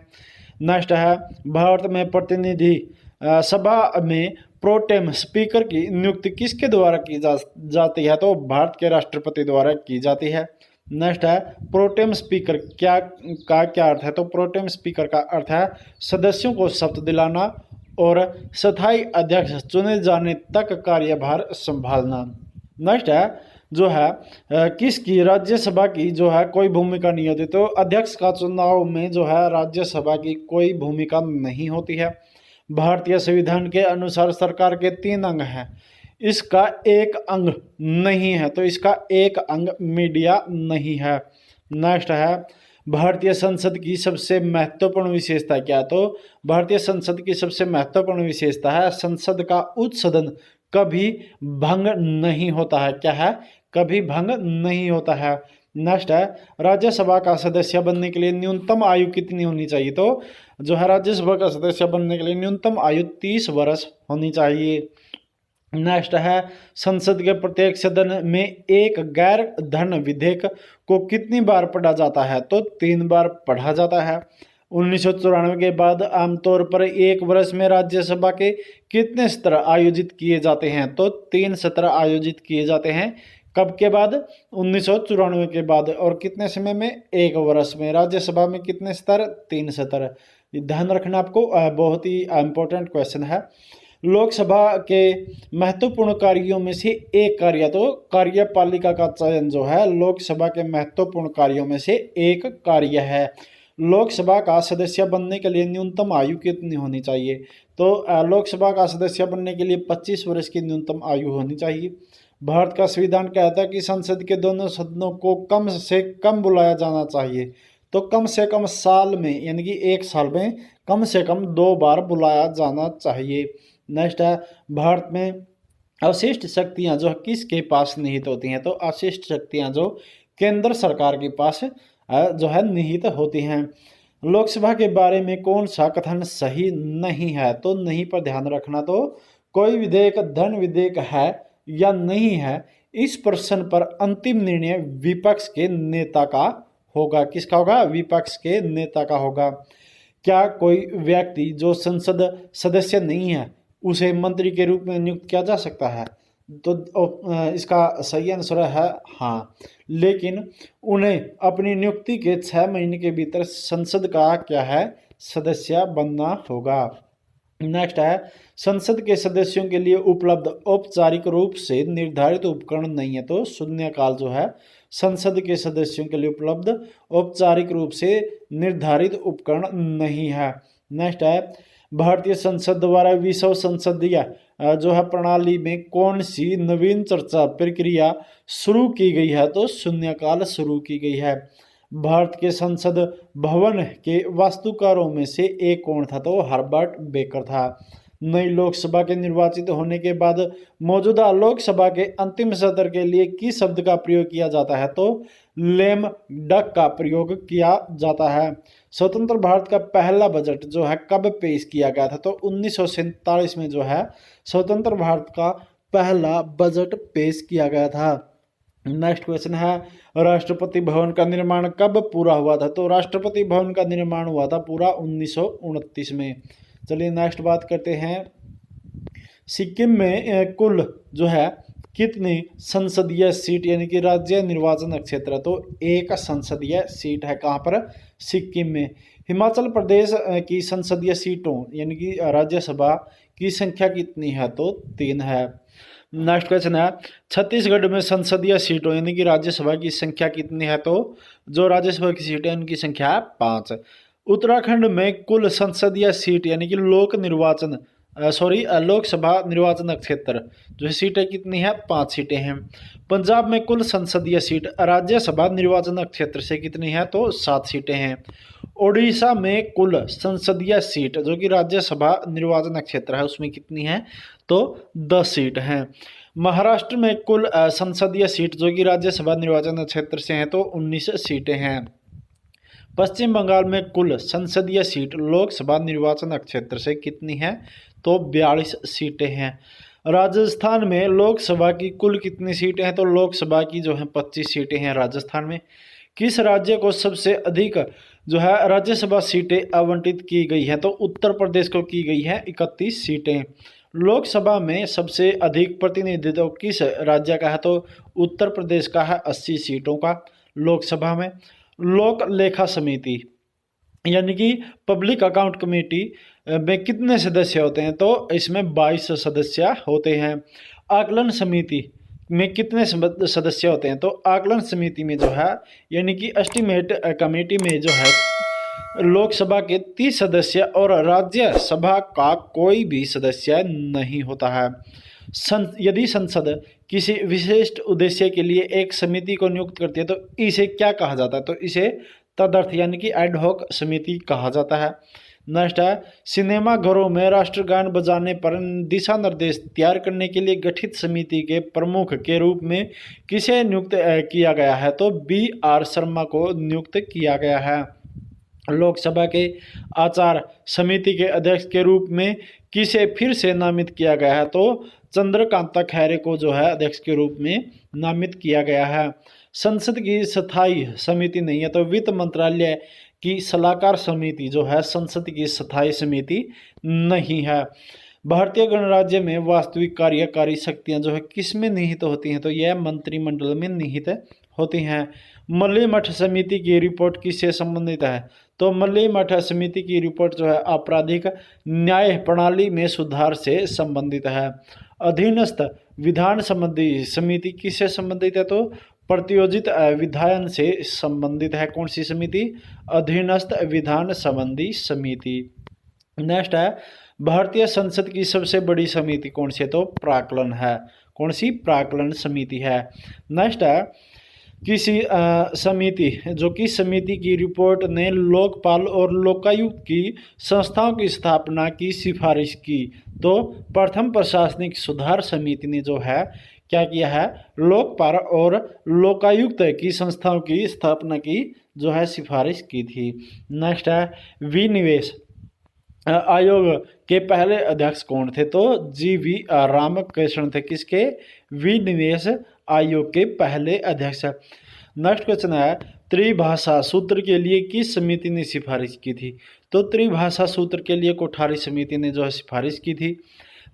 नेक्स्ट है, भारत में प्रतिनिधि सभा में प्रोटेम स्पीकर की नियुक्ति किसके द्वारा की जाती है? तो भारत के राष्ट्रपति द्वारा की जाती है। नेक्स्ट है, प्रोटेम स्पीकर क्या अर्थ है? तो प्रोटेम स्पीकर का अर्थ है सदस्यों को शपथ दिलाना और स्थायी अध्यक्ष चुने जाने तक कार्यभार संभालना। नेक्स्ट है जो है किसकी राज्यसभा की जो है कोई भूमिका नहीं होती? तो अध्यक्ष का चुनाव में जो है राज्यसभा की कोई भूमिका नहीं होती है। भारतीय संविधान के अनुसार सरकार के 3 अंग हैं, इसका एक अंग नहीं है, तो इसका एक अंग मीडिया नहीं है। नेक्स्ट है, भारतीय संसद की सबसे महत्वपूर्ण विशेषता क्या? तो भारतीय संसद की सबसे महत्वपूर्ण विशेषता है संसद का उच्च सदन कभी भंग नहीं होता है। क्या है? कभी भंग नहीं होता है। नेक्स्ट है, राज्यसभा का सदस्य बनने के लिए न्यूनतम आयु कितनी होनी चाहिए? तो जो है राज्यसभा का सदस्य बनने के लिए न्यूनतम आयु 30 वर्ष होनी चाहिए। नेक्स्ट है, संसद के प्रत्येक सदन में एक गैर धन विधेयक को कितनी बार पढ़ा जाता है? तो 3 बार पढ़ा जाता है। 1994 के बाद आमतौर पर एक वर्ष में राज्यसभा के कितने सत्र आयोजित किए जाते हैं? तो 3 सत्र आयोजित किए जाते हैं। कब के बाद? 1994 के बाद। और कितने समय में? एक वर्ष में। राज्यसभा में कितने सत्र? 3 सत्र। ध्यान रखना आपको, बहुत ही इंपॉर्टेंट क्वेश्चन है। लोकसभा के महत्वपूर्ण कार्यों में से एक कार्य, तो कार्यपालिका का चयन जो है लोकसभा के महत्वपूर्ण कार्यों में से एक कार्य है। लोकसभा का सदस्य बनने के लिए न्यूनतम आयु कितनी होनी चाहिए? तो लोकसभा का सदस्य बनने के लिए 25 वर्ष की न्यूनतम आयु होनी चाहिए। भारत का संविधान कहता है कि संसद के दोनों सदनों को कम से कम बुलाया जाना चाहिए, तो कम से कम साल में, यानी कि एक साल में कम से कम 2 बार बुलाया जाना चाहिए। नेक्स्ट है, भारत में अवशिष्ट शक्तियां जो किसके पास निहित होती हैं? तो अवशिष्ट शक्तियां जो केंद्र सरकार के पास जो है निहित होती हैं। लोकसभा के बारे में कौन सा कथन सही नहीं है? तो नहीं पर ध्यान रखना। तो कोई विधेयक धन विधेयक है या नहीं है, इस प्रश्न पर अंतिम निर्णय विपक्ष के नेता का होगा। किसका होगा? विपक्ष के नेता का होगा। क्या कोई व्यक्ति जो संसद सदस्य नहीं है उसे मंत्री के रूप में नियुक्त किया जा सकता है? तो इसका सही आंसर है हाँ, लेकिन उन्हें अपनी नियुक्ति के 6 महीने के भीतर संसद का क्या है? सदस्य बनना होगा। नेक्स्ट है, संसद के सदस्यों के लिए उपलब्ध औपचारिक रूप से निर्धारित उपकरण नहीं है। तो शून्यकाल जो है संसद के सदस्यों के लिए उपलब्ध औपचारिक रूप से निर्धारित उपकरण नहीं है। नेक्स्ट है, भारतीय संसद द्वारा विश्व संसदीय जो है प्रणाली में कौन सी नवीन चर्चा प्रक्रिया शुरू की गई है? तो शून्यकाल शुरू की गई है। भारत के संसद भवन के वास्तुकारों में से एक कौन था? तो हर्बर्ट बेकर था। नई लोकसभा के निर्वाचित होने के बाद मौजूदा लोकसभा के अंतिम सत्र के लिए किस शब्द का प्रयोग किया जाता है? तो लेम डक का प्रयोग किया जाता है। स्वतंत्र भारत का पहला बजट जो है कब पेश किया गया था? तो 1947 में जो है स्वतंत्र भारत का पहला बजट पेश किया गया था। नेक्स्ट क्वेश्चन है, राष्ट्रपति भवन का निर्माण कब पूरा हुआ था? तो राष्ट्रपति भवन का निर्माण हुआ था पूरा 1929 में। चलिए नेक्स्ट बात करते हैं, सिक्किम में कुल जो है कितनी संसदीय सीट यानी कि राज्य निर्वाचन क्षेत्र? तो 1 संसदीय सीट है। कहाँ पर? सिक्किम में। हिमाचल प्रदेश की संसदीय सीटों यानी कि राज्यसभा की संख्या कितनी है? तो 3 है। नेक्स्ट क्वेश्चन है, छत्तीसगढ़ में संसदीय सीटों यानी कि राज्यसभा की संख्या कितनी है? तो जो राज्यसभा की सीटें उनकी संख्या है 5। उत्तराखंड में कुल संसदीय सीट यानी कि लोक निर्वाचन लोकसभा निर्वाचन क्षेत्र जो है सीटें कितनी है, 5 सीटें हैं। पंजाब में कुल संसदीय सीट राज्यसभा निर्वाचन क्षेत्र से कितनी है, तो 7 सीटें हैं। ओडिशा में कुल संसदीय सीट जो कि राज्यसभा निर्वाचन क्षेत्र है उसमें कितनी है, तो 10 सीट हैं। महाराष्ट्र में कुल संसदीय सीट जो कि राज्यसभा निर्वाचन क्षेत्र से हैं तो 19 सीटें हैं। पश्चिम बंगाल में कुल संसदीय सीट लोकसभा निर्वाचन क्षेत्र से कितनी है, तो 42 सीटें हैं। राजस्थान में लोकसभा की कुल कितनी सीटें हैं, तो लोकसभा की जो है 25 सीटें हैं राजस्थान में। किस राज्य को सबसे अधिक जो है राज्यसभा सीटें आवंटित की गई हैं, तो उत्तर प्रदेश को की गई है 31 सीटें। लोकसभा में सबसे अधिक प्रतिनिधित्व किस राज्य का है, तो उत्तर प्रदेश का है 80 सीटों का लोकसभा में। लोक लेखा समिति यानी कि पब्लिक अकाउंट कमेटी में कितने सदस्य होते हैं, तो इसमें 22 सदस्य होते हैं। आकलन समिति में कितने सदस्य होते हैं, तो आकलन समिति में जो है यानी कि एस्टिमेट कमेटी में जो है लोकसभा के 30 सदस्य और राज्यसभा का कोई भी सदस्य नहीं होता है। यदि संसद किसी विशिष्ट उद्देश्य के लिए एक समिति को नियुक्त करती है तो इसे क्या कहा जाता है, तो इसे तदर्थ यानी कि एडहॉक समिति कहा जाता है। नेक्स्ट है, सिनेमा घरों में राष्ट्रगान बजाने पर दिशा निर्देश तैयार करने के लिए गठित समिति के प्रमुख के रूप में किसे नियुक्त किया गया है, तो BR शर्मा को नियुक्त किया गया है। लोकसभा के आचार समिति के अध्यक्ष के रूप में किसे फिर से नामित किया गया है, तो चंद्रकांता खैरे को जो है अध्यक्ष के रूप में नामित किया गया है। संसद की स्थायी समिति नहीं है, तो वित्त मंत्रालय की सलाहकार समिति जो है संसद की स्थायी समिति नहीं है। भारतीय गणराज्य में वास्तविक कार्यकारी शक्तियां जो है किस में निहित होती हैं, तो यह मंत्रिमंडल में निहित होती हैं। मल्ली मठ समिति की रिपोर्ट किससे संबंधित है, तो मल्ली मठ समिति की रिपोर्ट जो है आपराधिक न्याय प्रणाली में सुधार से संबंधित है। अधीनस्थ विधान संबंधी समिति किससे संबंधित है, तो प्रतियोजित विधायन से संबंधित है। कौन सी समिति, अधीनस्थ विधान संबंधी समिति। नेक्स्ट है, भारतीय संसद की सबसे बड़ी समिति कौन सी है, तो प्राक्कलन है। कौन सी, प्राक्कलन समिति है। नेक्स्ट है, किसी समिति जो कि समिति की रिपोर्ट ने लोकपाल और लोकायुक्त की संस्थाओं की स्थापना की सिफारिश की, तो प्रथम प्रशासनिक सुधार समिति ने जो है क्या किया है, लोकपाल और लोकायुक्त की संस्थाओं की स्थापना की जो है सिफारिश की थी। नेक्स्ट है, विनिवेश आयोग के पहले अध्यक्ष कौन थे, तो GV रामकृष्ण थे। किसके, विनिवेश आयोग के पहले अध्यक्ष। नेक्स्ट क्वेश्चन है, त्रिभाषा सूत्र के लिए किस समिति ने सिफारिश की थी, तो त्रिभाषा सूत्र के लिए कोठारी समिति ने जो है सिफारिश की थी।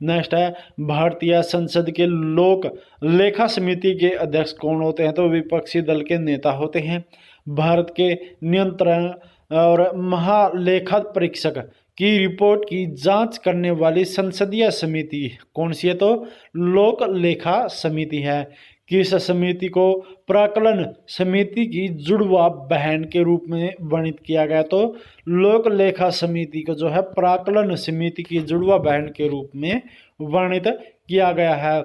नेक्स्ट है, भारतीय संसद के लोक लेखा समिति के अध्यक्ष कौन होते हैं, तो विपक्षी दल के नेता होते हैं। भारत के नियंत्रण और महालेखा परीक्षक की रिपोर्ट की जांच करने वाली संसदीय समिति कौन सी है, तो लोक लेखा समिति है। किस समिति को प्राक्कलन समिति की जुड़वा बहन के रूप में वर्णित किया गया, तो लोक लेखा समिति को जो है प्राक्कलन समिति की जुड़वा बहन के रूप में वर्णित किया गया है।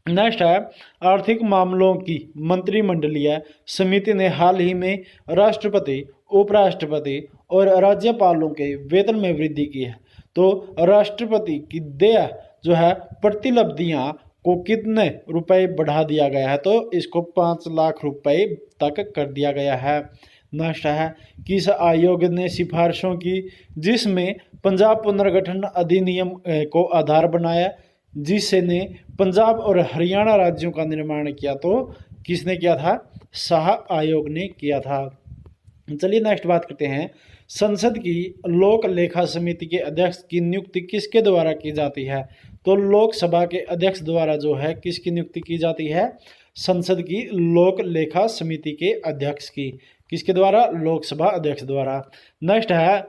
नेक्स्ट है, आर्थिक मामलों की मंत्रिमंडलीय समिति ने हाल ही में राष्ट्रपति, उपराष्ट्रपति और राज्यपालों के वेतन में वृद्धि की है, तो राष्ट्रपति की देय जो है प्रतिलब्धियां को कितने रुपए बढ़ा दिया गया है, तो इसको 5 लाख रुपए तक कर दिया गया है। नेक्स्ट है, किस आयोग ने सिफारिशों की जिसमें पंजाब पुनर्गठन अधिनियम को आधार बनाया, जिसने पंजाब और हरियाणा राज्यों का निर्माण किया, तो किसने किया था, शाह आयोग ने किया था। चलिए नेक्स्ट बात करते हैं, संसद की लोक लेखा समिति के अध्यक्ष की नियुक्ति किसके द्वारा की जाती है, तो लोकसभा के अध्यक्ष द्वारा जो है किसकी नियुक्ति की जाती है, संसद की लोक लेखा समिति के अध्यक्ष की। किसके द्वारा, लोकसभा अध्यक्ष द्वारा। नेक्स्ट है,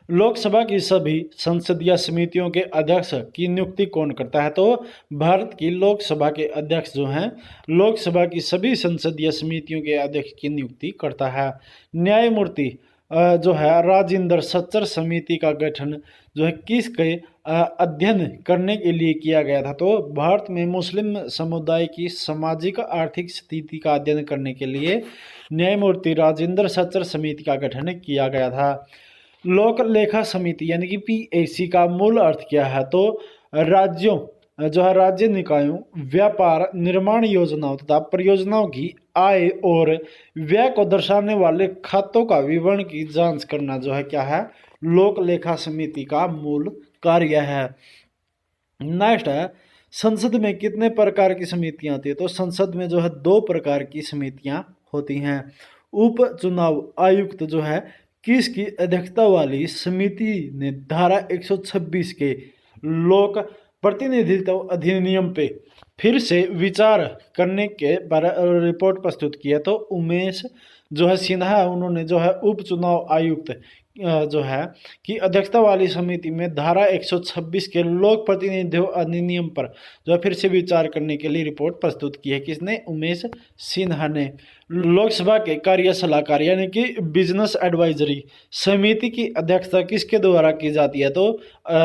लोकसभा की सभी संसदीय समितियों के अध्यक्ष की नियुक्ति कौन करता है, तो भारत की लोकसभा के अध्यक्ष जो हैं लोकसभा की सभी संसदीय समितियों के अध्यक्ष की नियुक्ति करता है। न्यायमूर्ति जो है राजेंद्र सच्चर समिति का गठन जो है किसके अध्ययन करने के लिए किया गया था? तो भारत में मुस्लिम समुदाय की सामाजिक आर्थिक स्थिति का अध्ययन करने के लिए न्यायमूर्ति राजेंद्र सच्चर समिति का गठन किया गया था। लोक लेखा समिति यानी कि पीएसी का मूल अर्थ क्या है? तो राज्यों जो है राज्य निकायों, व्यापार, निर्माण योजनाओं तथा परियोजनाओं की आय और व्यय को दर्शाने वाले खातों का विवरण की जांच करना जो है क्या है? लोक लेखा समिति का मूल कार्य है। नेक्स्ट है, संसद में कितने प्रकार की समितियां होती है? तो संसद में जो है 2 प्रकार की समितियां होती हैं। उप चुनाव आयुक्त जो है किसकी अध्यक्षता वाली समिति ने धारा 126 के लोक प्रतिनिधित्व अधिनियम पे फिर से विचार करने के पर रिपोर्ट प्रस्तुत किया। तो उमेश जो है सिन्हा, उन्होंने जो है उपचुनाव आयुक्त जो है की अध्यक्षता वाली समिति में धारा 126 के लोक प्रतिनिधित्व अधिनियम पर जो है फिर से विचार करने के लिए रिपोर्ट प्रस्तुत की है। किसने? उमेश सिन्हा ने। लोकसभा के कार्य सलाहकार यानी कि बिजनेस एडवाइजरी समिति की अध्यक्षता किसके द्वारा की जाती है? तो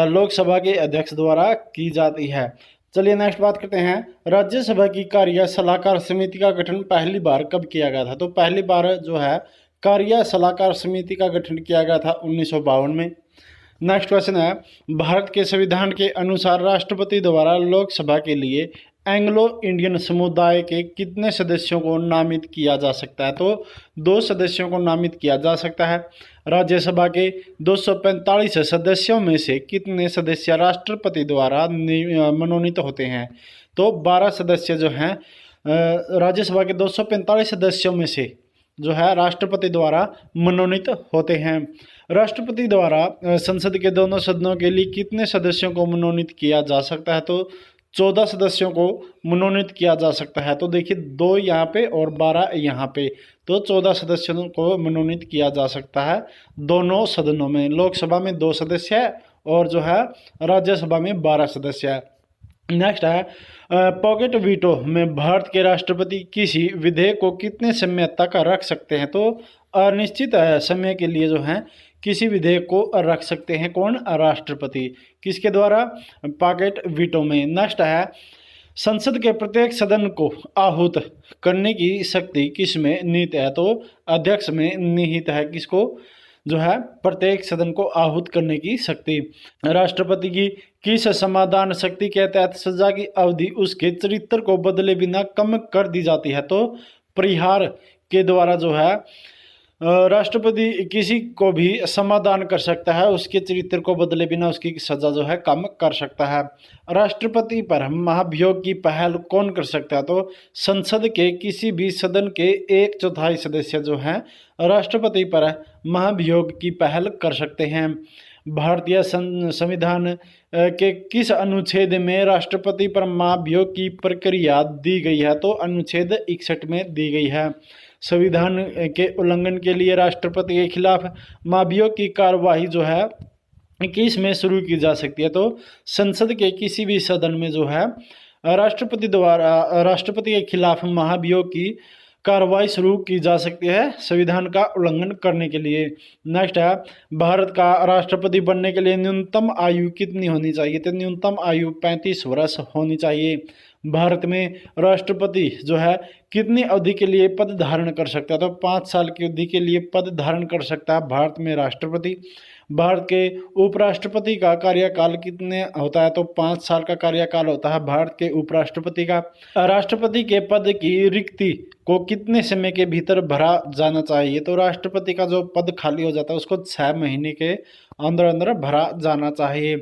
लोकसभा के अध्यक्ष द्वारा की जाती है। चलिए नेक्स्ट बात करते हैं, राज्यसभा की कार्य सलाहकार समिति का गठन पहली बार कब किया गया था? तो पहली बार जो है कार्य सलाहकार समिति का गठन किया गया था 1952 में। नेक्स्ट क्वेश्चन है, भारत के संविधान के अनुसार राष्ट्रपति द्वारा लोकसभा के लिए एंग्लो इंडियन समुदाय के कितने सदस्यों को नामित किया जा सकता है? तो 2 सदस्यों को नामित किया जा सकता है। राज्यसभा के 245 सदस्यों में से कितने सदस्य राष्ट्रपति द्वारा मनोनीत होते हैं? तो 12 सदस्य जो हैं राज्यसभा के 245 सदस्यों में से जो है राष्ट्रपति द्वारा मनोनीत होते हैं। राष्ट्रपति द्वारा संसद के दोनों सदनों के लिए कितने सदस्यों को मनोनीत किया जा सकता है? तो 14 सदस्यों को मनोनीत किया जा सकता है। तो देखिए 2 यहाँ पे और 12 यहाँ पे, तो 14 सदस्यों को मनोनीत किया जा सकता है दोनों सदनों में। लोकसभा में 2 सदस्य है और जो है राज्यसभा में 12 सदस्य है। नेक्स्ट है, पॉकेट वीटो में भारत के राष्ट्रपति किसी विधेयक को कितने समय तक रख सकते हैं? तो अनिश्चित समय के लिए जो है किसी विधेयक को रख सकते हैं। कौन? राष्ट्रपति। किसके द्वारा? पॉकेट वीटो में। नेक्स्ट है, संसद के प्रत्येक सदन को आहूत करने की शक्ति किस में निहित है? तो अध्यक्ष में निहित है। किसको? जो है प्रत्येक सदन को आहूत करने की शक्ति। राष्ट्रपति की किस समाधान शक्ति के तहत सजा की अवधि उसके चरित्र को बदले बिना कम कर दी जाती है? तो परिहार के द्वारा जो है राष्ट्रपति किसी को भी समाधान कर सकता है, उसके चरित्र को बदले बिना उसकी सजा जो है कम कर सकता है। राष्ट्रपति पर महाभियोग की पहल कौन कर सकता है? तो संसद के किसी भी सदन के 1/4 सदस्य जो हैं राष्ट्रपति पर महाभियोग की पहल कर सकते हैं। भारतीय संविधान के किस अनुच्छेद में राष्ट्रपति पर महाभियोग की प्रक्रिया दी गई है? तो अनुच्छेद 61 में दी गई है। संविधान के उल्लंघन के लिए राष्ट्रपति के खिलाफ महाभियोग की कार्यवाही जो है किस में शुरू की जा सकती है? तो संसद के किसी भी सदन में जो है राष्ट्रपति द्वारा राष्ट्रपति के खिलाफ महाभियोग की कार्रवाई शुरू की जा सकती है संविधान का उल्लंघन करने के लिए। नेक्स्ट है, भारत का राष्ट्रपति बनने के लिए न्यूनतम आयु कितनी होनी चाहिए? तो न्यूनतम आयु 35 वर्ष होनी चाहिए। भारत में राष्ट्रपति जो है कितनी अवधि के लिए पद धारण कर सकता है? तो 5 साल की अवधि के लिए पद धारण कर सकता है भारत में राष्ट्रपति। भारत के उपराष्ट्रपति का कार्यकाल कितने होता है? तो 5 साल का कार्यकाल होता है भारत के उपराष्ट्रपति का। राष्ट्रपति के पद की रिक्ति को कितने समय के भीतर भरा जाना चाहिए? तो राष्ट्रपति का जो पद खाली हो जाता है उसको 6 महीने के अंदर अंदर भरा जाना चाहिए।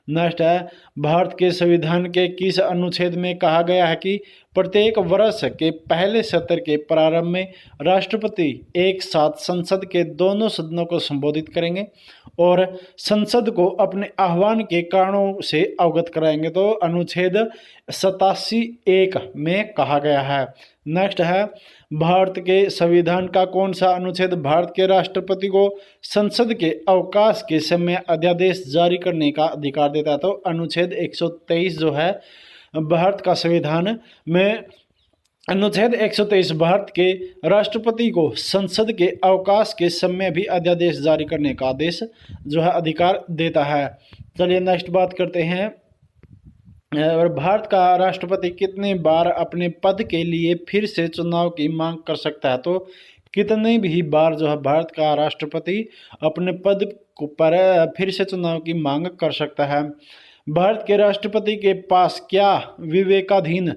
नेक्स्ट है, भारत के संविधान के किस अनुच्छेद में कहा गया है कि प्रत्येक वर्ष के पहले सत्र के प्रारंभ में राष्ट्रपति एक साथ संसद के दोनों सदनों को संबोधित करेंगे और संसद को अपने आह्वान के कारणों से अवगत कराएंगे? तो अनुच्छेद 87(1) में कहा गया है। नेक्स्ट है, भारत के संविधान का कौन सा अनुच्छेद भारत के राष्ट्रपति को संसद के अवकाश के समय अध्यादेश जारी करने का अधिकार देता है? तो अनुच्छेद 123 जो है भारत का संविधान में अनुच्छेद 123 भारत के राष्ट्रपति को संसद के अवकाश के समय भी अध्यादेश जारी करने का आदेश जो है अधिकार देता है। चलिए नेक्स्ट बात करते हैं। और भारत का राष्ट्रपति कितनी बार अपने पद के लिए फिर से चुनाव की मांग कर सकता है? तो कितनी भी बार जो है भारत का राष्ट्रपति अपने पद पर फिर से चुनाव की मांग कर सकता है। भारत के राष्ट्रपति के पास क्या विवेकाधीन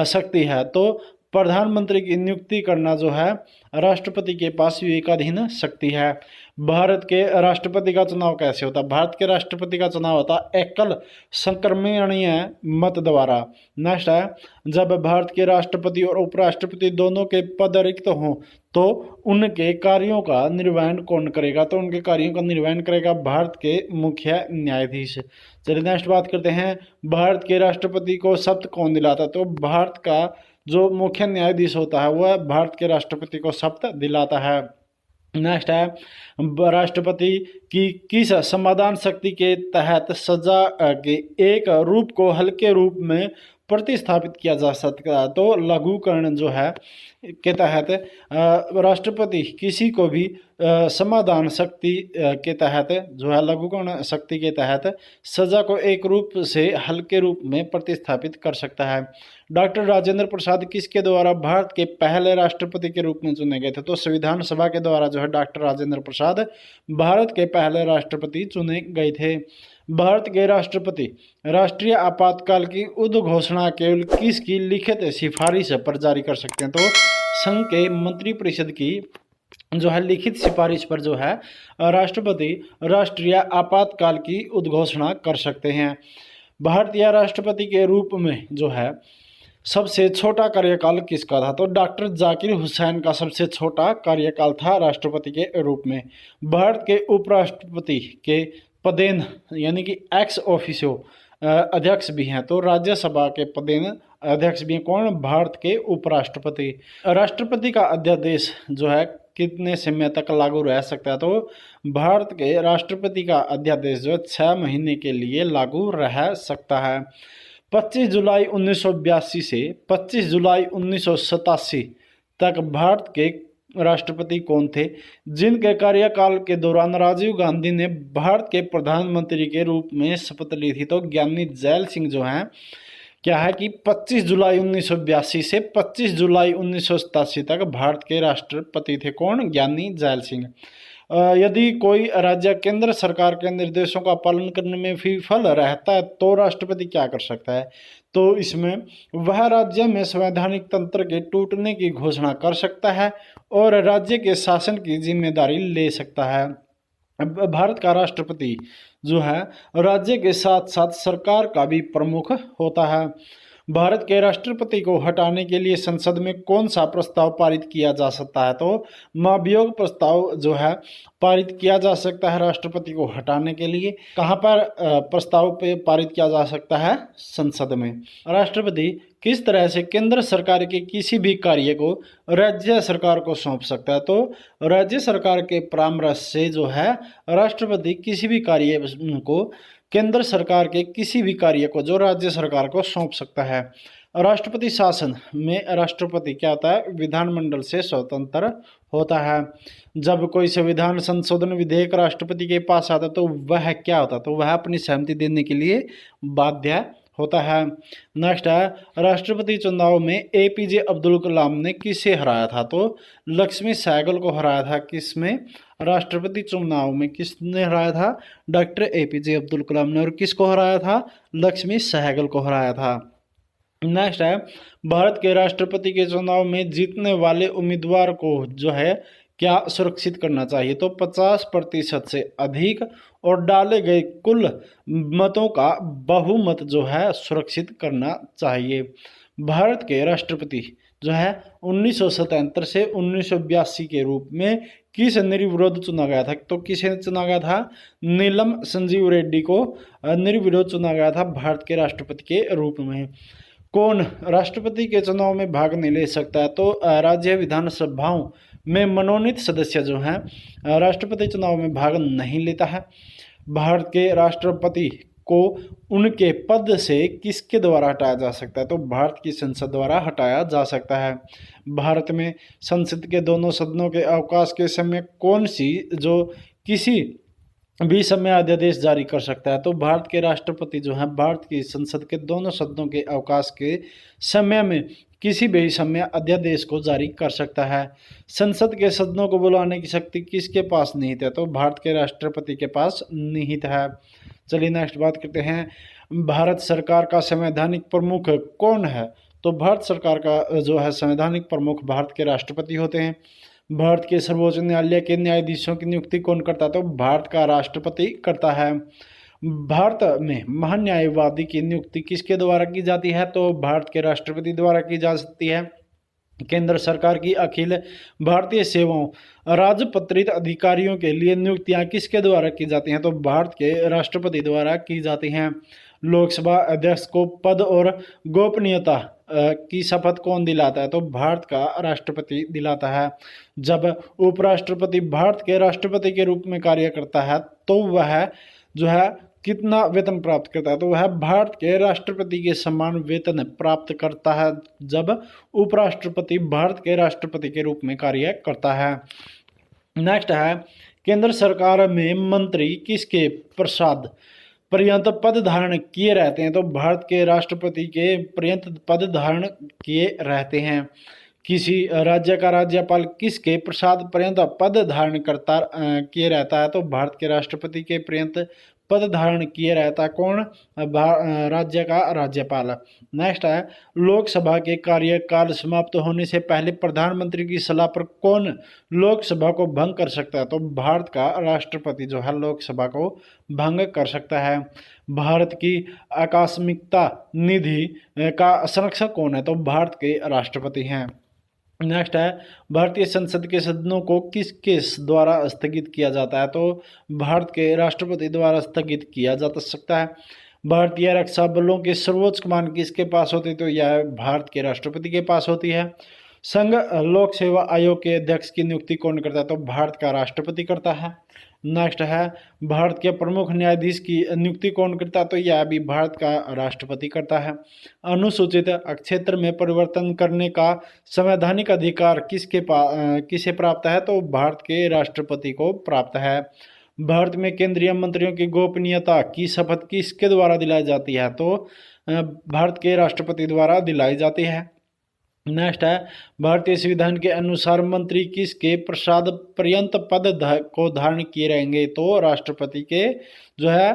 शक्ति है? तो प्रधानमंत्री की नियुक्ति करना जो है राष्ट्रपति के पास विवेकाधीन शक्ति है। भारत के राष्ट्रपति का चुनाव कैसे होता है? भारत के राष्ट्रपति का चुनाव होता है एकल संक्रमणीय मत द्वारा। नेक्स्ट है, जब भारत के राष्ट्रपति और उपराष्ट्रपति दोनों के पद रिक्त हों तो उनके कार्यों का निर्वहन कौन करेगा? तो उनके कार्यों का निर्वहन करेगा भारत के मुख्य न्यायाधीश। चलिए नेक्स्ट बात करते हैं, भारत के राष्ट्रपति को शपथ कौन दिलाता है? तो भारत का जो मुख्य न्यायाधीश होता है वह भारत के राष्ट्रपति को शपथ दिलाता है। नेक्स्ट है, राष्ट्रपति की किस समाधान शक्ति के तहत सजा के एक रूप को हल्के रूप में प्रतिस्थापित किया जा सकता है? तो लघुकरण जो है के तहत राष्ट्रपति किसी को भी समाधान शक्ति के तहत जो है लघुकरण शक्ति के तहत सजा को एक रूप से हल्के रूप में प्रतिस्थापित कर सकता है। डॉक्टर राजेंद्र प्रसाद किसके द्वारा भारत के पहले राष्ट्रपति के रूप में चुने गए थे? तो संविधान सभा के द्वारा जो है डॉक्टर राजेंद्र प्रसाद भारत के पहले राष्ट्रपति चुने गए थे। भारत के राष्ट्रपति राष्ट्रीय आपातकाल की उद्घोषणा केवल किसकी लिखित सिफारिश पर जारी कर सकते हैं? तो संघ के मंत्रिपरिषद की जो है लिखित सिफारिश पर जो है राष्ट्रपति राष्ट्रीय आपातकाल की उद्घोषणा कर सकते हैं। भारतीय राष्ट्रपति के रूप में जो है सबसे छोटा कार्यकाल किसका था? तो डॉक्टर जाकिर हुसैन का सबसे छोटा कार्यकाल था राष्ट्रपति के रूप में। भारत के उपराष्ट्रपति के पदेन यानी कि एक्स ऑफिशियो अध्यक्ष भी हैं, तो राज्यसभा के पदेन अध्यक्ष भी हैं कौन? भारत के उपराष्ट्रपति। राष्ट्रपति का अध्यादेश जो है कितने समय तक लागू रह सकता है? तो भारत के राष्ट्रपति का अध्यादेश जो 6 महीने के लिए लागू रह सकता है। 25 जुलाई 1982 से 25 जुलाई 1987 तक भारत के राष्ट्रपति कौन थे? जिनके कार्यकाल के दौरान राजीव गांधी ने भारत के प्रधानमंत्री के रूप में शपथ ली थी? तो ज्ञानी जैल सिंह जो हैं क्या है कि 25 जुलाई 1982 से 25 जुलाई 1987 तक भारत के राष्ट्रपति थे कौन? ज्ञानी जैल सिंह। यदि कोई राज्य केंद्र सरकार के निर्देशों का पालन करने में विफल रहता है तो राष्ट्रपति क्या कर सकता है? तो इसमें वह राज्य में संवैधानिक तंत्र के टूटने की घोषणा कर सकता है और राज्य के शासन की जिम्मेदारी ले सकता है। भारत का राष्ट्रपति जो है राज्य के साथ साथ सरकार का भी प्रमुख होता है। भारत के राष्ट्रपति को हटाने के लिए संसद में कौन सा प्रस्ताव पारित किया जा सकता है? तो महाभियोग प्रस्ताव जो है पारित किया जा सकता है राष्ट्रपति को हटाने के लिए। कहाँ पर प्रस्ताव पे पारित किया जा सकता है? संसद में। राष्ट्रपति किस तरह से केंद्र सरकार के किसी भी कार्य को राज्य सरकार को सौंप सकता है? तो राज्य सरकार के परामर्श से जो है राष्ट्रपति किसी भी कार्य को केंद्र सरकार के किसी भी कार्य को जो राज्य सरकार को सौंप सकता है। राष्ट्रपति शासन में राष्ट्रपति क्या होता है? विधानमंडल से स्वतंत्र होता है। जब कोई संविधान संशोधन विधेयक राष्ट्रपति के पास आता तो वह क्या होता? तो वह अपनी सहमति देने के लिए बाध्य होता है। नेक्स्ट है, राष्ट्रपति चुनाव में एपीजे अब्दुल कलाम ने किसे हराया था? तो लक्ष्मी सहगल को हराया था। किसमें? राष्ट्रपति चुनाव में किसने हराया था? डॉक्टर एपीजे अब्दुल कलाम ने। और किसको हराया था? लक्ष्मी सहगल को हराया था। नेक्स्ट है, भारत के राष्ट्रपति के चुनाव में जीतने वाले उम्मीदवार को जो है क्या सुरक्षित करना चाहिए? तो 50% से अधिक और डाले गए कुल मतों का बहुमत जो है सुरक्षित करना चाहिए। भारत के राष्ट्रपति जो है 1977 से 1982 के रूप में किस निर्विरोध चुना गया था? तो किसे चुना गया था? नीलम संजीव रेड्डी को निर्विरोध चुना गया था भारत के राष्ट्रपति के रूप में। कौन राष्ट्रपति के चुनाव में भाग नहीं ले सकता है? तो राज्य विधानसभाओं में मनोनीत सदस्य जो हैं राष्ट्रपति चुनाव में भाग नहीं लेता है। भारत के राष्ट्रपति को उनके पद से किसके द्वारा हटाया जा सकता है? तो भारत की संसद द्वारा हटाया जा सकता है। भारत में संसद के दोनों सदनों के अवकाश के समय कौन सी जो किसी भी समय अध्यादेश जारी कर सकता है? तो भारत के राष्ट्रपति जो है भारत की संसद के दोनों सदनों के अवकाश के समय में किसी भी समय अध्यादेश को जारी कर सकता है। संसद के सदनों को बुलाने की शक्ति किसके पास निहित है? तो भारत के राष्ट्रपति के पास निहित है। चलिए नेक्स्ट बात करते हैं, भारत सरकार का संवैधानिक प्रमुख कौन है? तो भारत सरकार का जो है संवैधानिक प्रमुख भारत के राष्ट्रपति होते हैं। भारत के सर्वोच्च न्यायालय के न्यायाधीशों की नियुक्ति कौन करता है? तो भारत का राष्ट्रपति करता है। भारत में महान्यायवादी की नियुक्ति किसके द्वारा की जाती है? तो भारत के राष्ट्रपति द्वारा की जा सकती है। केंद्र सरकार की अखिल भारतीय सेवाओं राजपत्रित अधिकारियों के लिए नियुक्तियां किसके द्वारा की जाती हैं? तो भारत के राष्ट्रपति द्वारा की जाती हैं। लोकसभा अध्यक्ष को पद और गोपनीयता की शपथ कौन दिलाता है? तो भारत का राष्ट्रपति दिलाता है। जब उपराष्ट्रपति भारत के राष्ट्रपति के रूप में कार्य करता है तो वह जो है कितना वेतन प्राप्त करता है? तो वह भारत के राष्ट्रपति के समान वेतन प्राप्त करता है जब उपराष्ट्रपति भारत के राष्ट्रपति के रूप में कार्य करता है। नेक्स्ट है, केंद्र सरकार में मंत्री किसके प्रसाद पर्यंत पद धारण किए रहते हैं? तो भारत के राष्ट्रपति के पर्यंत पद धारण किए रहते हैं। किसी राज्य का राज्यपाल किसके प्रसाद पर्यंत पद धारण करता किए रहता है? तो भारत के राष्ट्रपति के पर्यंत पद धारण किए रहता कौन? राज्य का राज्यपाल। नेक्स्ट है, लोकसभा के कार्यकाल समाप्त होने से पहले प्रधानमंत्री की सलाह पर कौन लोकसभा को भंग कर सकता है? तो भारत का राष्ट्रपति जो है लोकसभा को भंग कर सकता है। भारत की आकस्मिकता निधि का संरक्षक कौन है? तो भारत के राष्ट्रपति हैं। नेक्स्ट है, भारतीय संसद के सदनों को किसके द्वारा स्थगित किया जाता है? तो भारत के राष्ट्रपति द्वारा स्थगित किया जा सकता है। भारतीय रक्षा बलों के सर्वोच्च कमान किसके पास होती है? तो यह भारत के राष्ट्रपति के पास होती है। संघ लोक सेवा आयोग के अध्यक्ष की नियुक्ति कौन करता है? तो भारत का राष्ट्रपति करता है। नेक्स्ट है, भारत के प्रमुख न्यायाधीश की नियुक्ति कौन करता है? तो यह भी भारत का राष्ट्रपति करता है। अनुसूचित क्षेत्र में परिवर्तन करने का संवैधानिक अधिकार किसे प्राप्त है? तो भारत के राष्ट्रपति को प्राप्त है। भारत में केंद्रीय मंत्रियों की गोपनीयता की शपथ किसके द्वारा दिलाई जाती है? तो भारत के राष्ट्रपति द्वारा दिलाई जाती है। नेक्स्ट है, भारतीय संविधान के अनुसार मंत्री किसके प्रसाद पर्यंत पद को धारण किए रहेंगे? तो राष्ट्रपति के जो है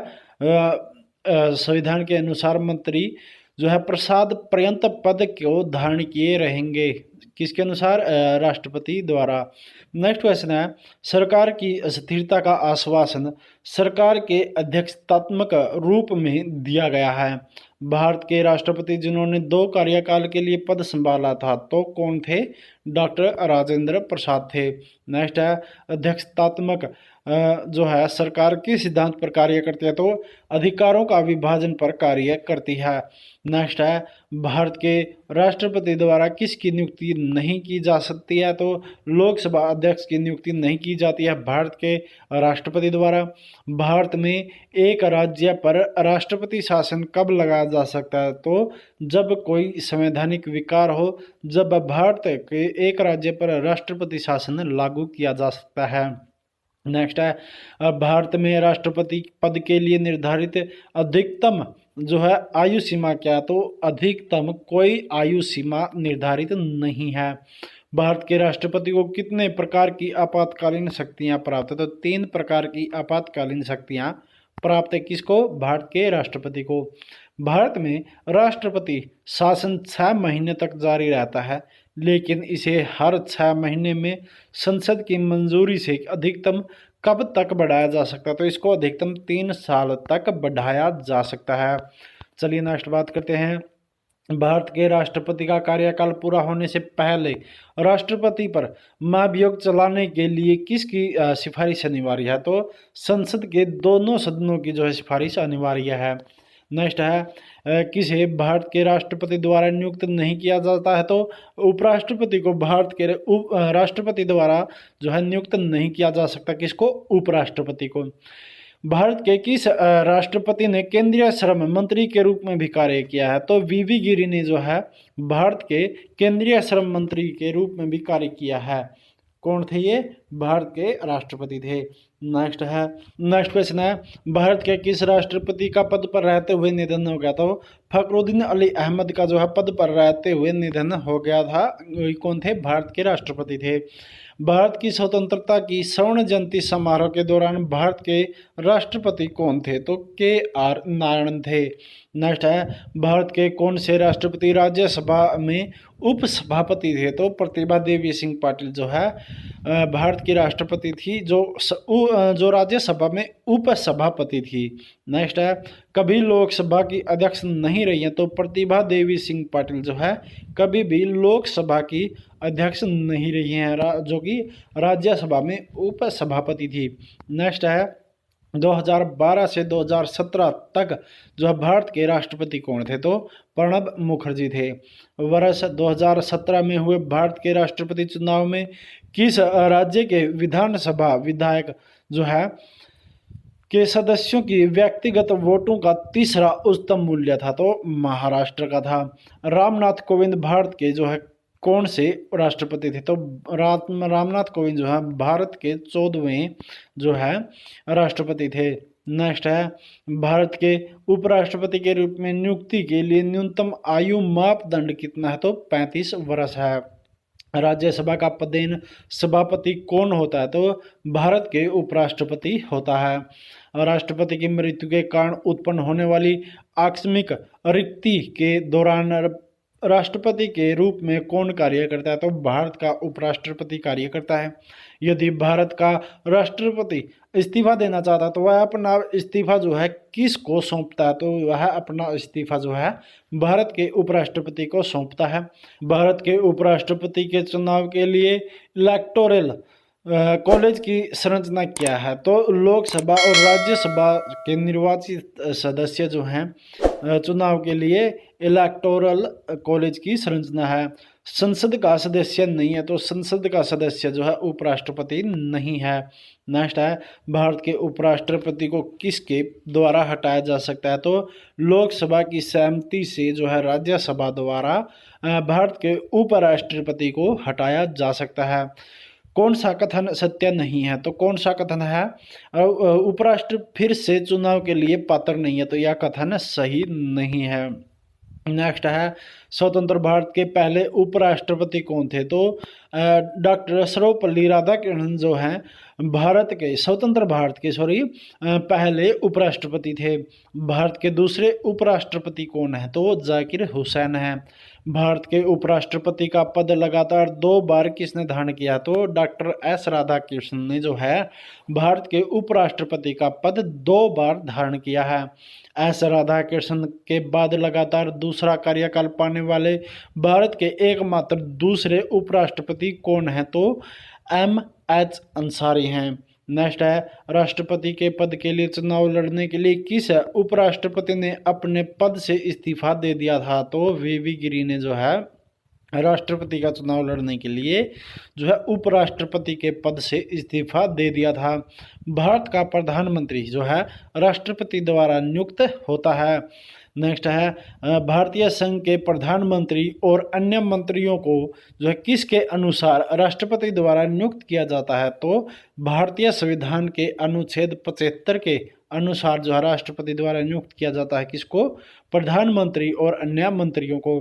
संविधान के अनुसार मंत्री जो है प्रसाद पर्यंत पद को धारण किए रहेंगे। किसके अनुसार? राष्ट्रपति द्वारा। नेक्स्ट क्वेश्चन है, सरकार की अस्थिरता का आश्वासन सरकार के अध्यक्षतात्मक रूप में दिया गया है। भारत के राष्ट्रपति जिन्होंने 2 कार्यकाल के लिए पद संभाला था तो कौन थे? डॉक्टर राजेंद्र प्रसाद थे। नेक्स्ट है, अध्यक्षतात्मक जो है सरकार किस सिद्धांत पर कार्य करती है? तो अधिकारों का विभाजन पर कार्य करती है। नेक्स्ट है, भारत के राष्ट्रपति द्वारा किसकी नियुक्ति नहीं की जा सकती है? तो लोकसभा अध्यक्ष की नियुक्ति नहीं की जाती है भारत के राष्ट्रपति द्वारा। भारत में एक राज्य पर राष्ट्रपति शासन कब लगाया जा सकता है? तो जब कोई संवैधानिक विकार हो, जब भारत के एक राज्य पर राष्ट्रपति शासन लागू किया जा सकता है। नेक्स्ट है, भारत में राष्ट्रपति पद के लिए निर्धारित अधिकतम जो है आयु सीमा क्या? तो अधिकतम कोई आयु सीमा निर्धारित नहीं है। भारत के राष्ट्रपति को कितने प्रकार की आपातकालीन शक्तियां प्राप्त है? तो 3 प्रकार की आपातकालीन शक्तियां प्राप्त है। किसको? भारत के राष्ट्रपति को। भारत में राष्ट्रपति शासन 6 महीने तक जारी रहता है, लेकिन इसे हर 6 महीने में संसद की मंजूरी से अधिकतम कब तक बढ़ाया जा सकता है? तो इसको अधिकतम 3 साल तक बढ़ाया जा सकता है। चलिए नेक्स्ट बात करते हैं, भारत के राष्ट्रपति का कार्यकाल पूरा होने से पहले राष्ट्रपति पर महाभियोग चलाने के लिए किसकी सिफारिश अनिवार्य है? तो संसद के दोनों सदनों की जो है सिफारिश अनिवार्य है। नेक्स्ट है, किसे भारत के राष्ट्रपति द्वारा नियुक्त नहीं किया जाता है? तो उपराष्ट्रपति को भारत के राष्ट्रपति द्वारा जो है नियुक्त नहीं किया जा सकता। किसको? उपराष्ट्रपति को। भारत के किस राष्ट्रपति ने केंद्रीय श्रम मंत्री के रूप में भी कार्य किया है? तो वीवी गिरी ने जो है भारत के केंद्रीय श्रम मंत्री के रूप में भी कार्य किया है। कौन थे ये? भारत के राष्ट्रपति थे। नेक्स्ट क्वेश्चन है, भारत के किस राष्ट्रपति का पद पर रहते हुए निधन हो गया? तो फखरुद्दीन अली अहमद का जो है पद पर रहते हुए निधन हो गया था। कौन थे? भारत के राष्ट्रपति थे। भारत की स्वतंत्रता की स्वर्ण जयंती समारोह के दौरान भारत के राष्ट्रपति कौन थे? तो KR नारायण थे। नेक्स्ट है, भारत के कौन से राष्ट्रपति राज्यसभा में उपसभापति थे? तो प्रतिभा देवी सिंह पाटिल जो है भारत की राष्ट्रपति थी, जो राज्यसभा में उपसभापति थी। नेक्स्ट है, कभी लोकसभा की अध्यक्ष नहीं रही हैं? तो प्रतिभा देवी सिंह पाटिल जो है कभी भी लोकसभा की अध्यक्ष नहीं रही हैं, जो कि राज्यसभा में उपसभापति थी। नेक्स्ट है, 2012 से 2017 तक जो है भारत के राष्ट्रपति कौन थे? तो प्रणब मुखर्जी थे। वर्ष 2017 में हुए भारत के राष्ट्रपति चुनाव में किस राज्य के विधानसभा विधायक जो है के सदस्यों की व्यक्तिगत वोटों का तीसरा उच्चतम मूल्य था? तो महाराष्ट्र का था। रामनाथ कोविंद भारत के जो है कौन से राष्ट्रपति थे? तो रामनाथ कोविंद जो है भारत के 14वें जो है राष्ट्रपति थे। नेक्स्ट है, भारत के उपराष्ट्रपति के रूप में नियुक्ति के लिए न्यूनतम आयु मापदंड कितना है? तो 35 वर्ष है। राज्यसभा का पदेन सभापति कौन होता है? तो भारत के उपराष्ट्रपति होता है। राष्ट्रपति की मृत्यु के कारण उत्पन्न होने वाली आकस्मिक रिक्ति के दौरान राष्ट्रपति के रूप में कौन कार्य करता है? तो भारत का उपराष्ट्रपति कार्य करता है। यदि भारत का राष्ट्रपति इस्तीफा देना चाहता है तो वह अपना इस्तीफा जो है किसको सौंपता है? तो वह अपना इस्तीफा जो है भारत के उपराष्ट्रपति को सौंपता है। भारत के उपराष्ट्रपति के चुनाव के लिए इलेक्टोरल कॉलेज की संरचना क्या है? तो लोकसभा और राज्यसभा के निर्वाचित सदस्य जो हैं चुनाव के लिए इलेक्टोरल कॉलेज की संरचना है। संसद का सदस्य नहीं है, तो संसद का सदस्य जो है उपराष्ट्रपति नहीं है। नेक्स्ट है, भारत के उपराष्ट्रपति को किसके द्वारा हटाया जा सकता है? तो लोकसभा की सहमति से जो है राज्यसभा द्वारा भारत के उपराष्ट्रपति को हटाया जा सकता है। कौन सा कथन सत्य नहीं है? तो कौन सा कथन है? उपराष्ट्र फिर से चुनाव के लिए पात्र नहीं है, तो यह कथन सही नहीं है। नेक्स्ट है, स्वतंत्र भारत के पहले उपराष्ट्रपति कौन थे? तो डॉक्टर सर्वपल्ली राधाकृष्णन जो हैं स्वतंत्र भारत के पहले उपराष्ट्रपति थे। भारत के दूसरे उपराष्ट्रपति कौन है? तो जाकिर हुसैन हैं। भारत के उपराष्ट्रपति का पद लगातार 2 बार किसने धारण किया? तो डॉक्टर S राधाकृष्णन ने जो है भारत के उपराष्ट्रपति का पद 2 बार धारण किया है। S राधाकृष्णन के बाद लगातार दूसरा कार्यकाल पाने वाले भारत के एकमात्र दूसरे उपराष्ट्रपति कौन हैं? तो M.H. अंसारी हैं। नेक्स्ट है, राष्ट्रपति के पद के लिए चुनाव लड़ने के लिए किस उपराष्ट्रपति ने अपने पद से इस्तीफा दे दिया था? तो वीवी गिरी ने जो है राष्ट्रपति का चुनाव लड़ने के लिए जो है उपराष्ट्रपति के पद से इस्तीफा दे दिया था। भारत का प्रधानमंत्री जो है राष्ट्रपति द्वारा नियुक्त होता है। नेक्स्ट है, भारतीय संघ के प्रधानमंत्री और अन्य मंत्रियों को जो है किसके अनुसार राष्ट्रपति द्वारा नियुक्त किया जाता है? तो भारतीय संविधान के अनुच्छेद 75 के अनुसार जो है राष्ट्रपति द्वारा नियुक्त किया जाता है। किसको? प्रधानमंत्री और अन्य मंत्रियों को।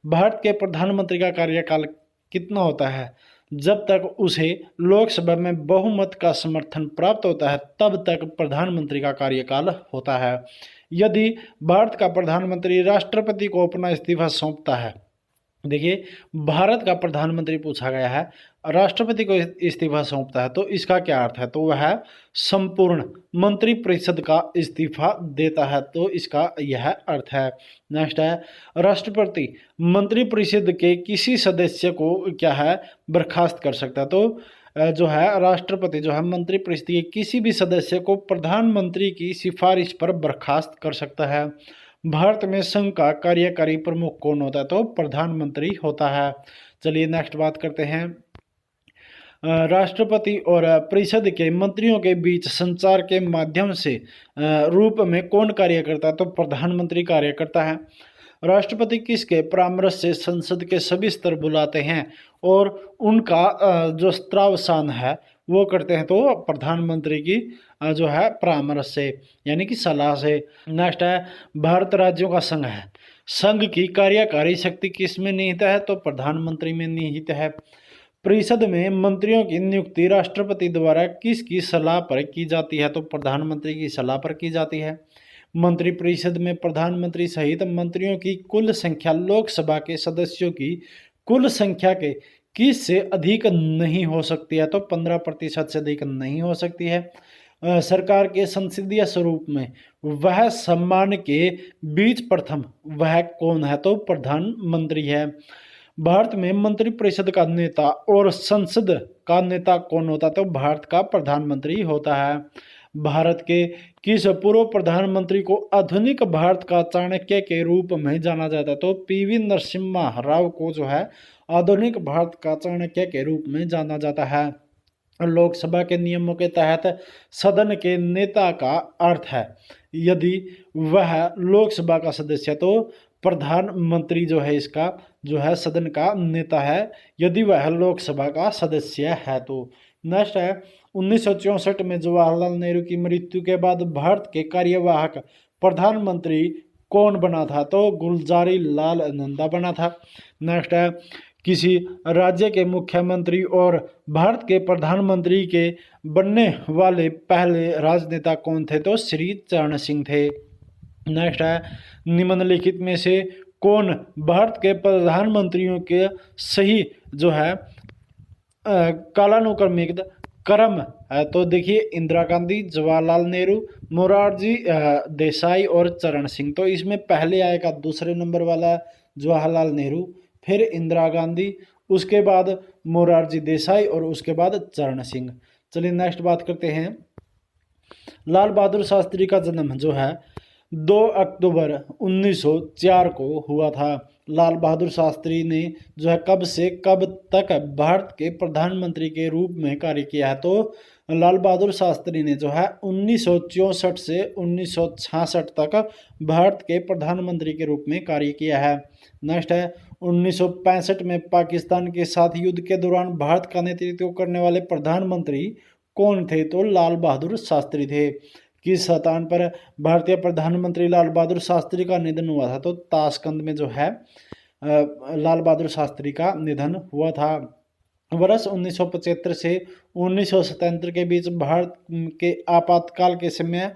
भारत के प्रधानमंत्री का कार्यकाल कितना होता है? जब तक उसे लोकसभा में बहुमत का समर्थन प्राप्त होता है तब तक प्रधानमंत्री का कार्यकाल होता है। यदि भारत का प्रधानमंत्री राष्ट्रपति को अपना इस्तीफा सौंपता है, देखिए भारत का प्रधानमंत्री पूछा गया है, राष्ट्रपति को इस्तीफा सौंपता है, तो इसका क्या अर्थ है? तो वह संपूर्ण मंत्रिपरिषद का इस्तीफा देता है, तो इसका यह अर्थ है। नेक्स्ट है, राष्ट्रपति मंत्रिपरिषद के किसी सदस्य को क्या है बर्खास्त कर सकता है? तो जो है राष्ट्रपति जो है मंत्रिपरिषद के किसी भी सदस्य को प्रधानमंत्री की सिफारिश पर बर्खास्त कर सकता है। भारत में संघ का कार्यकारी प्रमुख कौन होता है? तो प्रधानमंत्री होता है। चलिए नेक्स्ट बात करते हैं। राष्ट्रपति और परिषद के मंत्रियों के बीच संचार के माध्यम से रूप में कौन कार्य करता है? तो प्रधानमंत्री कार्य करता है। राष्ट्रपति किसके परामर्श से संसद के सभी स्तर बुलाते हैं और उनका जो स्त्रावसान है वो करते हैं? तो प्रधानमंत्री की जो है परामर्श से, यानी कि सलाह से। नेक्स्ट है, भारत राज्यों का संघ है, संघ की कार्यकारी शक्ति किस में निहित है? तो प्रधानमंत्री में निहित है। परिषद में मंत्रियों की नियुक्ति राष्ट्रपति द्वारा किसकी सलाह पर की जाती है? तो प्रधानमंत्री की सलाह पर की जाती है। मंत्रिपरिषद में प्रधानमंत्री सहित मंत्रियों की कुल संख्या लोकसभा के सदस्यों की कुल संख्या के किस से अधिक नहीं हो सकती है? तो 15% से अधिक नहीं हो सकती है। सरकार के संसदीय स्वरूप में वह सम्मान के बीच प्रथम वह कौन है? तो प्रधानमंत्री है। भारत में मंत्रिपरिषद का नेता और संसद का नेता कौन होता है? तो भारत का प्रधानमंत्री होता है। भारत के किस पूर्व प्रधानमंत्री को आधुनिक भारत का चाणक्य के रूप में जाना जाता है? तो पीवी नरसिम्हा राव को जो है आधुनिक भारत का चाणक्य के रूप में जाना जाता है। लोकसभा के नियमों के तहत सदन के नेता का अर्थ है यदि वह लोकसभा का सदस्य, तो प्रधानमंत्री जो है इसका जो है सदन का नेता है यदि वह लोकसभा का सदस्य है। तो नेक्स्ट है, 1964 में जवाहरलाल नेहरू की मृत्यु के बाद भारत के कार्यवाहक प्रधानमंत्री कौन बना था? तो गुलजारी लाल नंदा बना था। नेक्स्ट है, किसी राज्य के मुख्यमंत्री और भारत के प्रधानमंत्री के बनने वाले पहले राजनेता कौन थे? तो श्री चरण सिंह थे। नेक्स्ट है, निम्नलिखित में से कौन भारत के प्रधानमंत्रियों के सही जो है कालानुक्रमिक क्रम है? तो देखिए, इंदिरा गांधी, जवाहरलाल नेहरू, मोरारजी देसाई और चरण सिंह। तो इसमें पहले आएगा दूसरे नंबर वाला जवाहरलाल नेहरू, फिर इंदिरा गांधी, उसके बाद मोरारजी देसाई और उसके बाद चरण सिंह। चलिए नेक्स्ट बात करते हैं। लाल बहादुर शास्त्री का जन्म जो है 2 अक्टूबर 1904 को हुआ था। लाल बहादुर शास्त्री ने जो है कब से कब तक भारत के प्रधानमंत्री के रूप में कार्य किया है? तो लाल बहादुर शास्त्री ने जो है 1964 से 1966 तक भारत के प्रधानमंत्री के रूप में कार्य किया है। नेक्स्ट है, 1965 में पाकिस्तान के साथ युद्ध के दौरान भारत का नेतृत्व करने वाले प्रधानमंत्री कौन थे? तो लाल बहादुर शास्त्री थे। किस स्थान पर भारतीय प्रधानमंत्री लाल बहादुर शास्त्री का निधन हुआ था? तो ताशकंद में जो है लाल बहादुर शास्त्री का निधन हुआ था। वर्ष 1975 से 1977 के बीच भारत के आपातकाल के समय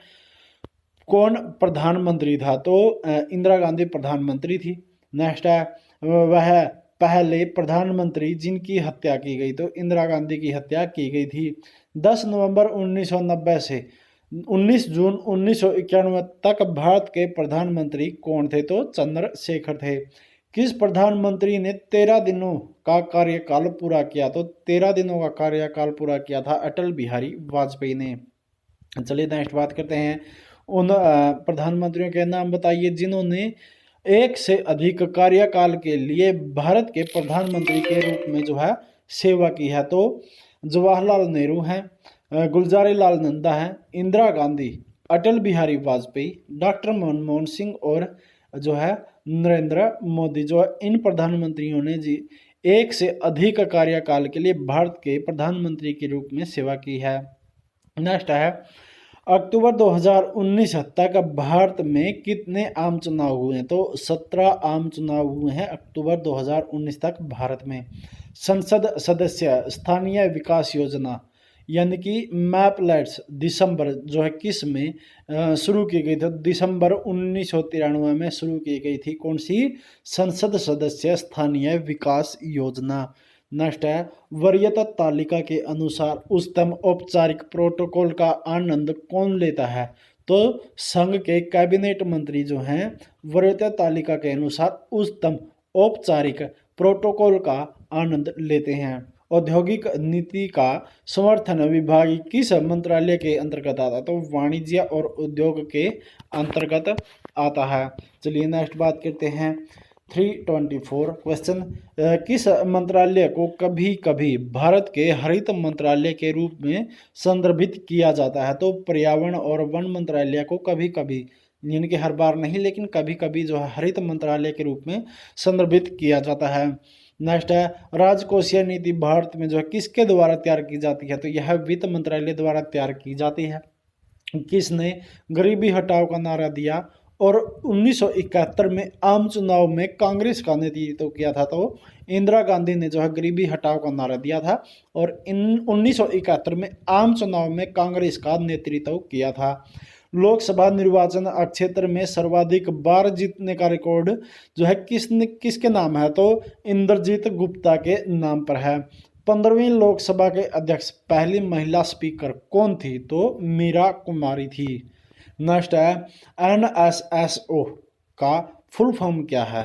कौन प्रधानमंत्री था? तो इंदिरा गांधी प्रधानमंत्री थी। नेक्स्ट है, वह पहले प्रधानमंत्री जिनकी हत्या की गई? तो इंदिरा गांधी की हत्या की गई थी। 10 नवंबर 1990 से 19 जून 1991 तक भारत के प्रधानमंत्री कौन थे? तो चंद्रशेखर थे। किस प्रधानमंत्री ने 13 दिनों का कार्यकाल पूरा किया? तो 13 दिनों का कार्यकाल पूरा किया था अटल बिहारी वाजपेयी ने। चलिए नेक्स्ट बात करते हैं। उन प्रधानमंत्रियों के नाम बताइए जिन्होंने एक से अधिक कार्यकाल के लिए भारत के प्रधानमंत्री के रूप में जो है सेवा की है। तो जवाहरलाल नेहरू हैं, गुलजारी लाल नंदा हैं, इंदिरा गांधी, अटल बिहारी वाजपेयी, डॉक्टर मनमोहन सिंह और जो है नरेंद्र मोदी। जो इन प्रधानमंत्रियों ने जी एक से अधिक कार्यकाल के लिए भारत के प्रधानमंत्री के रूप में सेवा की है। नेक्स्ट है, अक्टूबर 2019 तक भारत में कितने आम चुनाव हुए हैं? तो 17 आम चुनाव हुए हैं अक्टूबर 2019 तक भारत में। संसद सदस्य स्थानीय विकास योजना यानी कि मैपलेट्स दिसंबर जो है किस में शुरू की गई थी? दिसंबर 1993 में शुरू की गई थी। कौन सी? संसद सदस्य स्थानीय विकास योजना। नेक्स्ट है, वरीयता तालिका के अनुसार उच्चतम औपचारिक प्रोटोकॉल का आनंद कौन लेता है? तो संघ के कैबिनेट मंत्री जो हैं वरीयता तालिका के अनुसार उच्चतम औपचारिक प्रोटोकॉल का आनंद लेते हैं। औद्योगिक नीति का समर्थन विभाग किस मंत्रालय के अंतर्गत आता है? तो वाणिज्य और उद्योग के अंतर्गत आता है। चलिए नेक्स्ट बात करते हैं। 324 क्वेश्चन, किस मंत्रालय को कभी कभी भारत के हरित मंत्रालय के रूप में संदर्भित किया जाता है? तो पर्यावरण और वन मंत्रालय को कभी कभी, यानी कि हर बार नहीं लेकिन कभी कभी जो है हरित मंत्रालय के रूप में संदर्भित किया जाता है। नेक्स्ट है, राजकोषीय नीति भारत में जो है किसके द्वारा तैयार की जाती है? तो यह वित्त मंत्रालय द्वारा तैयार की जाती है। किसने गरीबी हटाओ का नारा दिया और 1971 में आम चुनाव में कांग्रेस का नेतृत्व किया था? तो इंदिरा गांधी ने जो है गरीबी हटाओ का नारा दिया था और इन 1971 में आम चुनाव में कांग्रेस का नेतृत्व किया था। लोकसभा निर्वाचन क्षेत्र में सर्वाधिक बार जीतने का रिकॉर्ड जो है किसके नाम है? तो इंद्रजीत गुप्ता के नाम पर है। 15वीं लोकसभा के अध्यक्ष पहली महिला स्पीकर कौन थी? तो मीरा कुमारी थी। नेक्स्ट है, NSSO का फुल फॉर्म क्या है?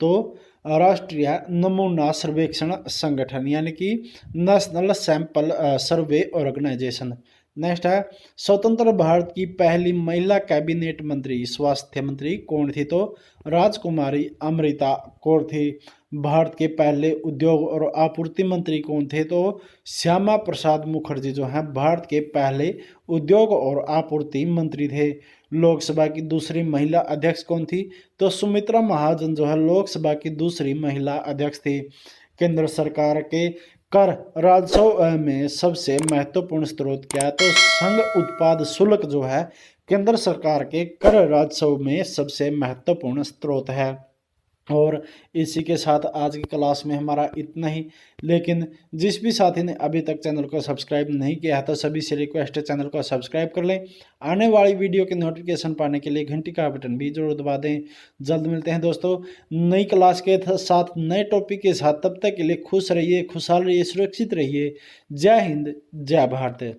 तो राष्ट्रीय नमूना सर्वेक्षण संगठन, यानी कि national sample survey organisation. Next है, स्वतंत्र भारत की पहली महिला कैबिनेट मंत्री स्वास्थ्य मंत्री कौन थी? तो राजकुमारी अमृता कौर थी। भारत के पहले उद्योग और आपूर्ति मंत्री कौन थे? तो श्यामा प्रसाद मुखर्जी जो हैं भारत के पहले उद्योग और आपूर्ति मंत्री थे। लोकसभा की दूसरी महिला अध्यक्ष कौन थी? तो सुमित्रा महाजन जो है लोकसभा की दूसरी महिला अध्यक्ष थी। केंद्र सरकार के कर राजस्व में सबसे महत्वपूर्ण स्रोत क्या है? तो संघ उत्पाद शुल्क जो है केंद्र सरकार के कर राजस्व में सबसे महत्वपूर्ण स्रोत है। और इसी के साथ आज की क्लास में हमारा इतना ही, लेकिन जिस भी साथी ने अभी तक चैनल को सब्सक्राइब नहीं किया है तो सभी से रिक्वेस्ट है चैनल को सब्सक्राइब कर लें। आने वाली वीडियो के नोटिफिकेशन पाने के लिए घंटी का बटन भी जरूर दबा दें। जल्द मिलते हैं दोस्तों नई क्लास के साथ, नए टॉपिक के साथ। तब तक के लिए खुश रहिए, खुशहाल रहिए, सुरक्षित रहिए। जय हिंद, जय भारत।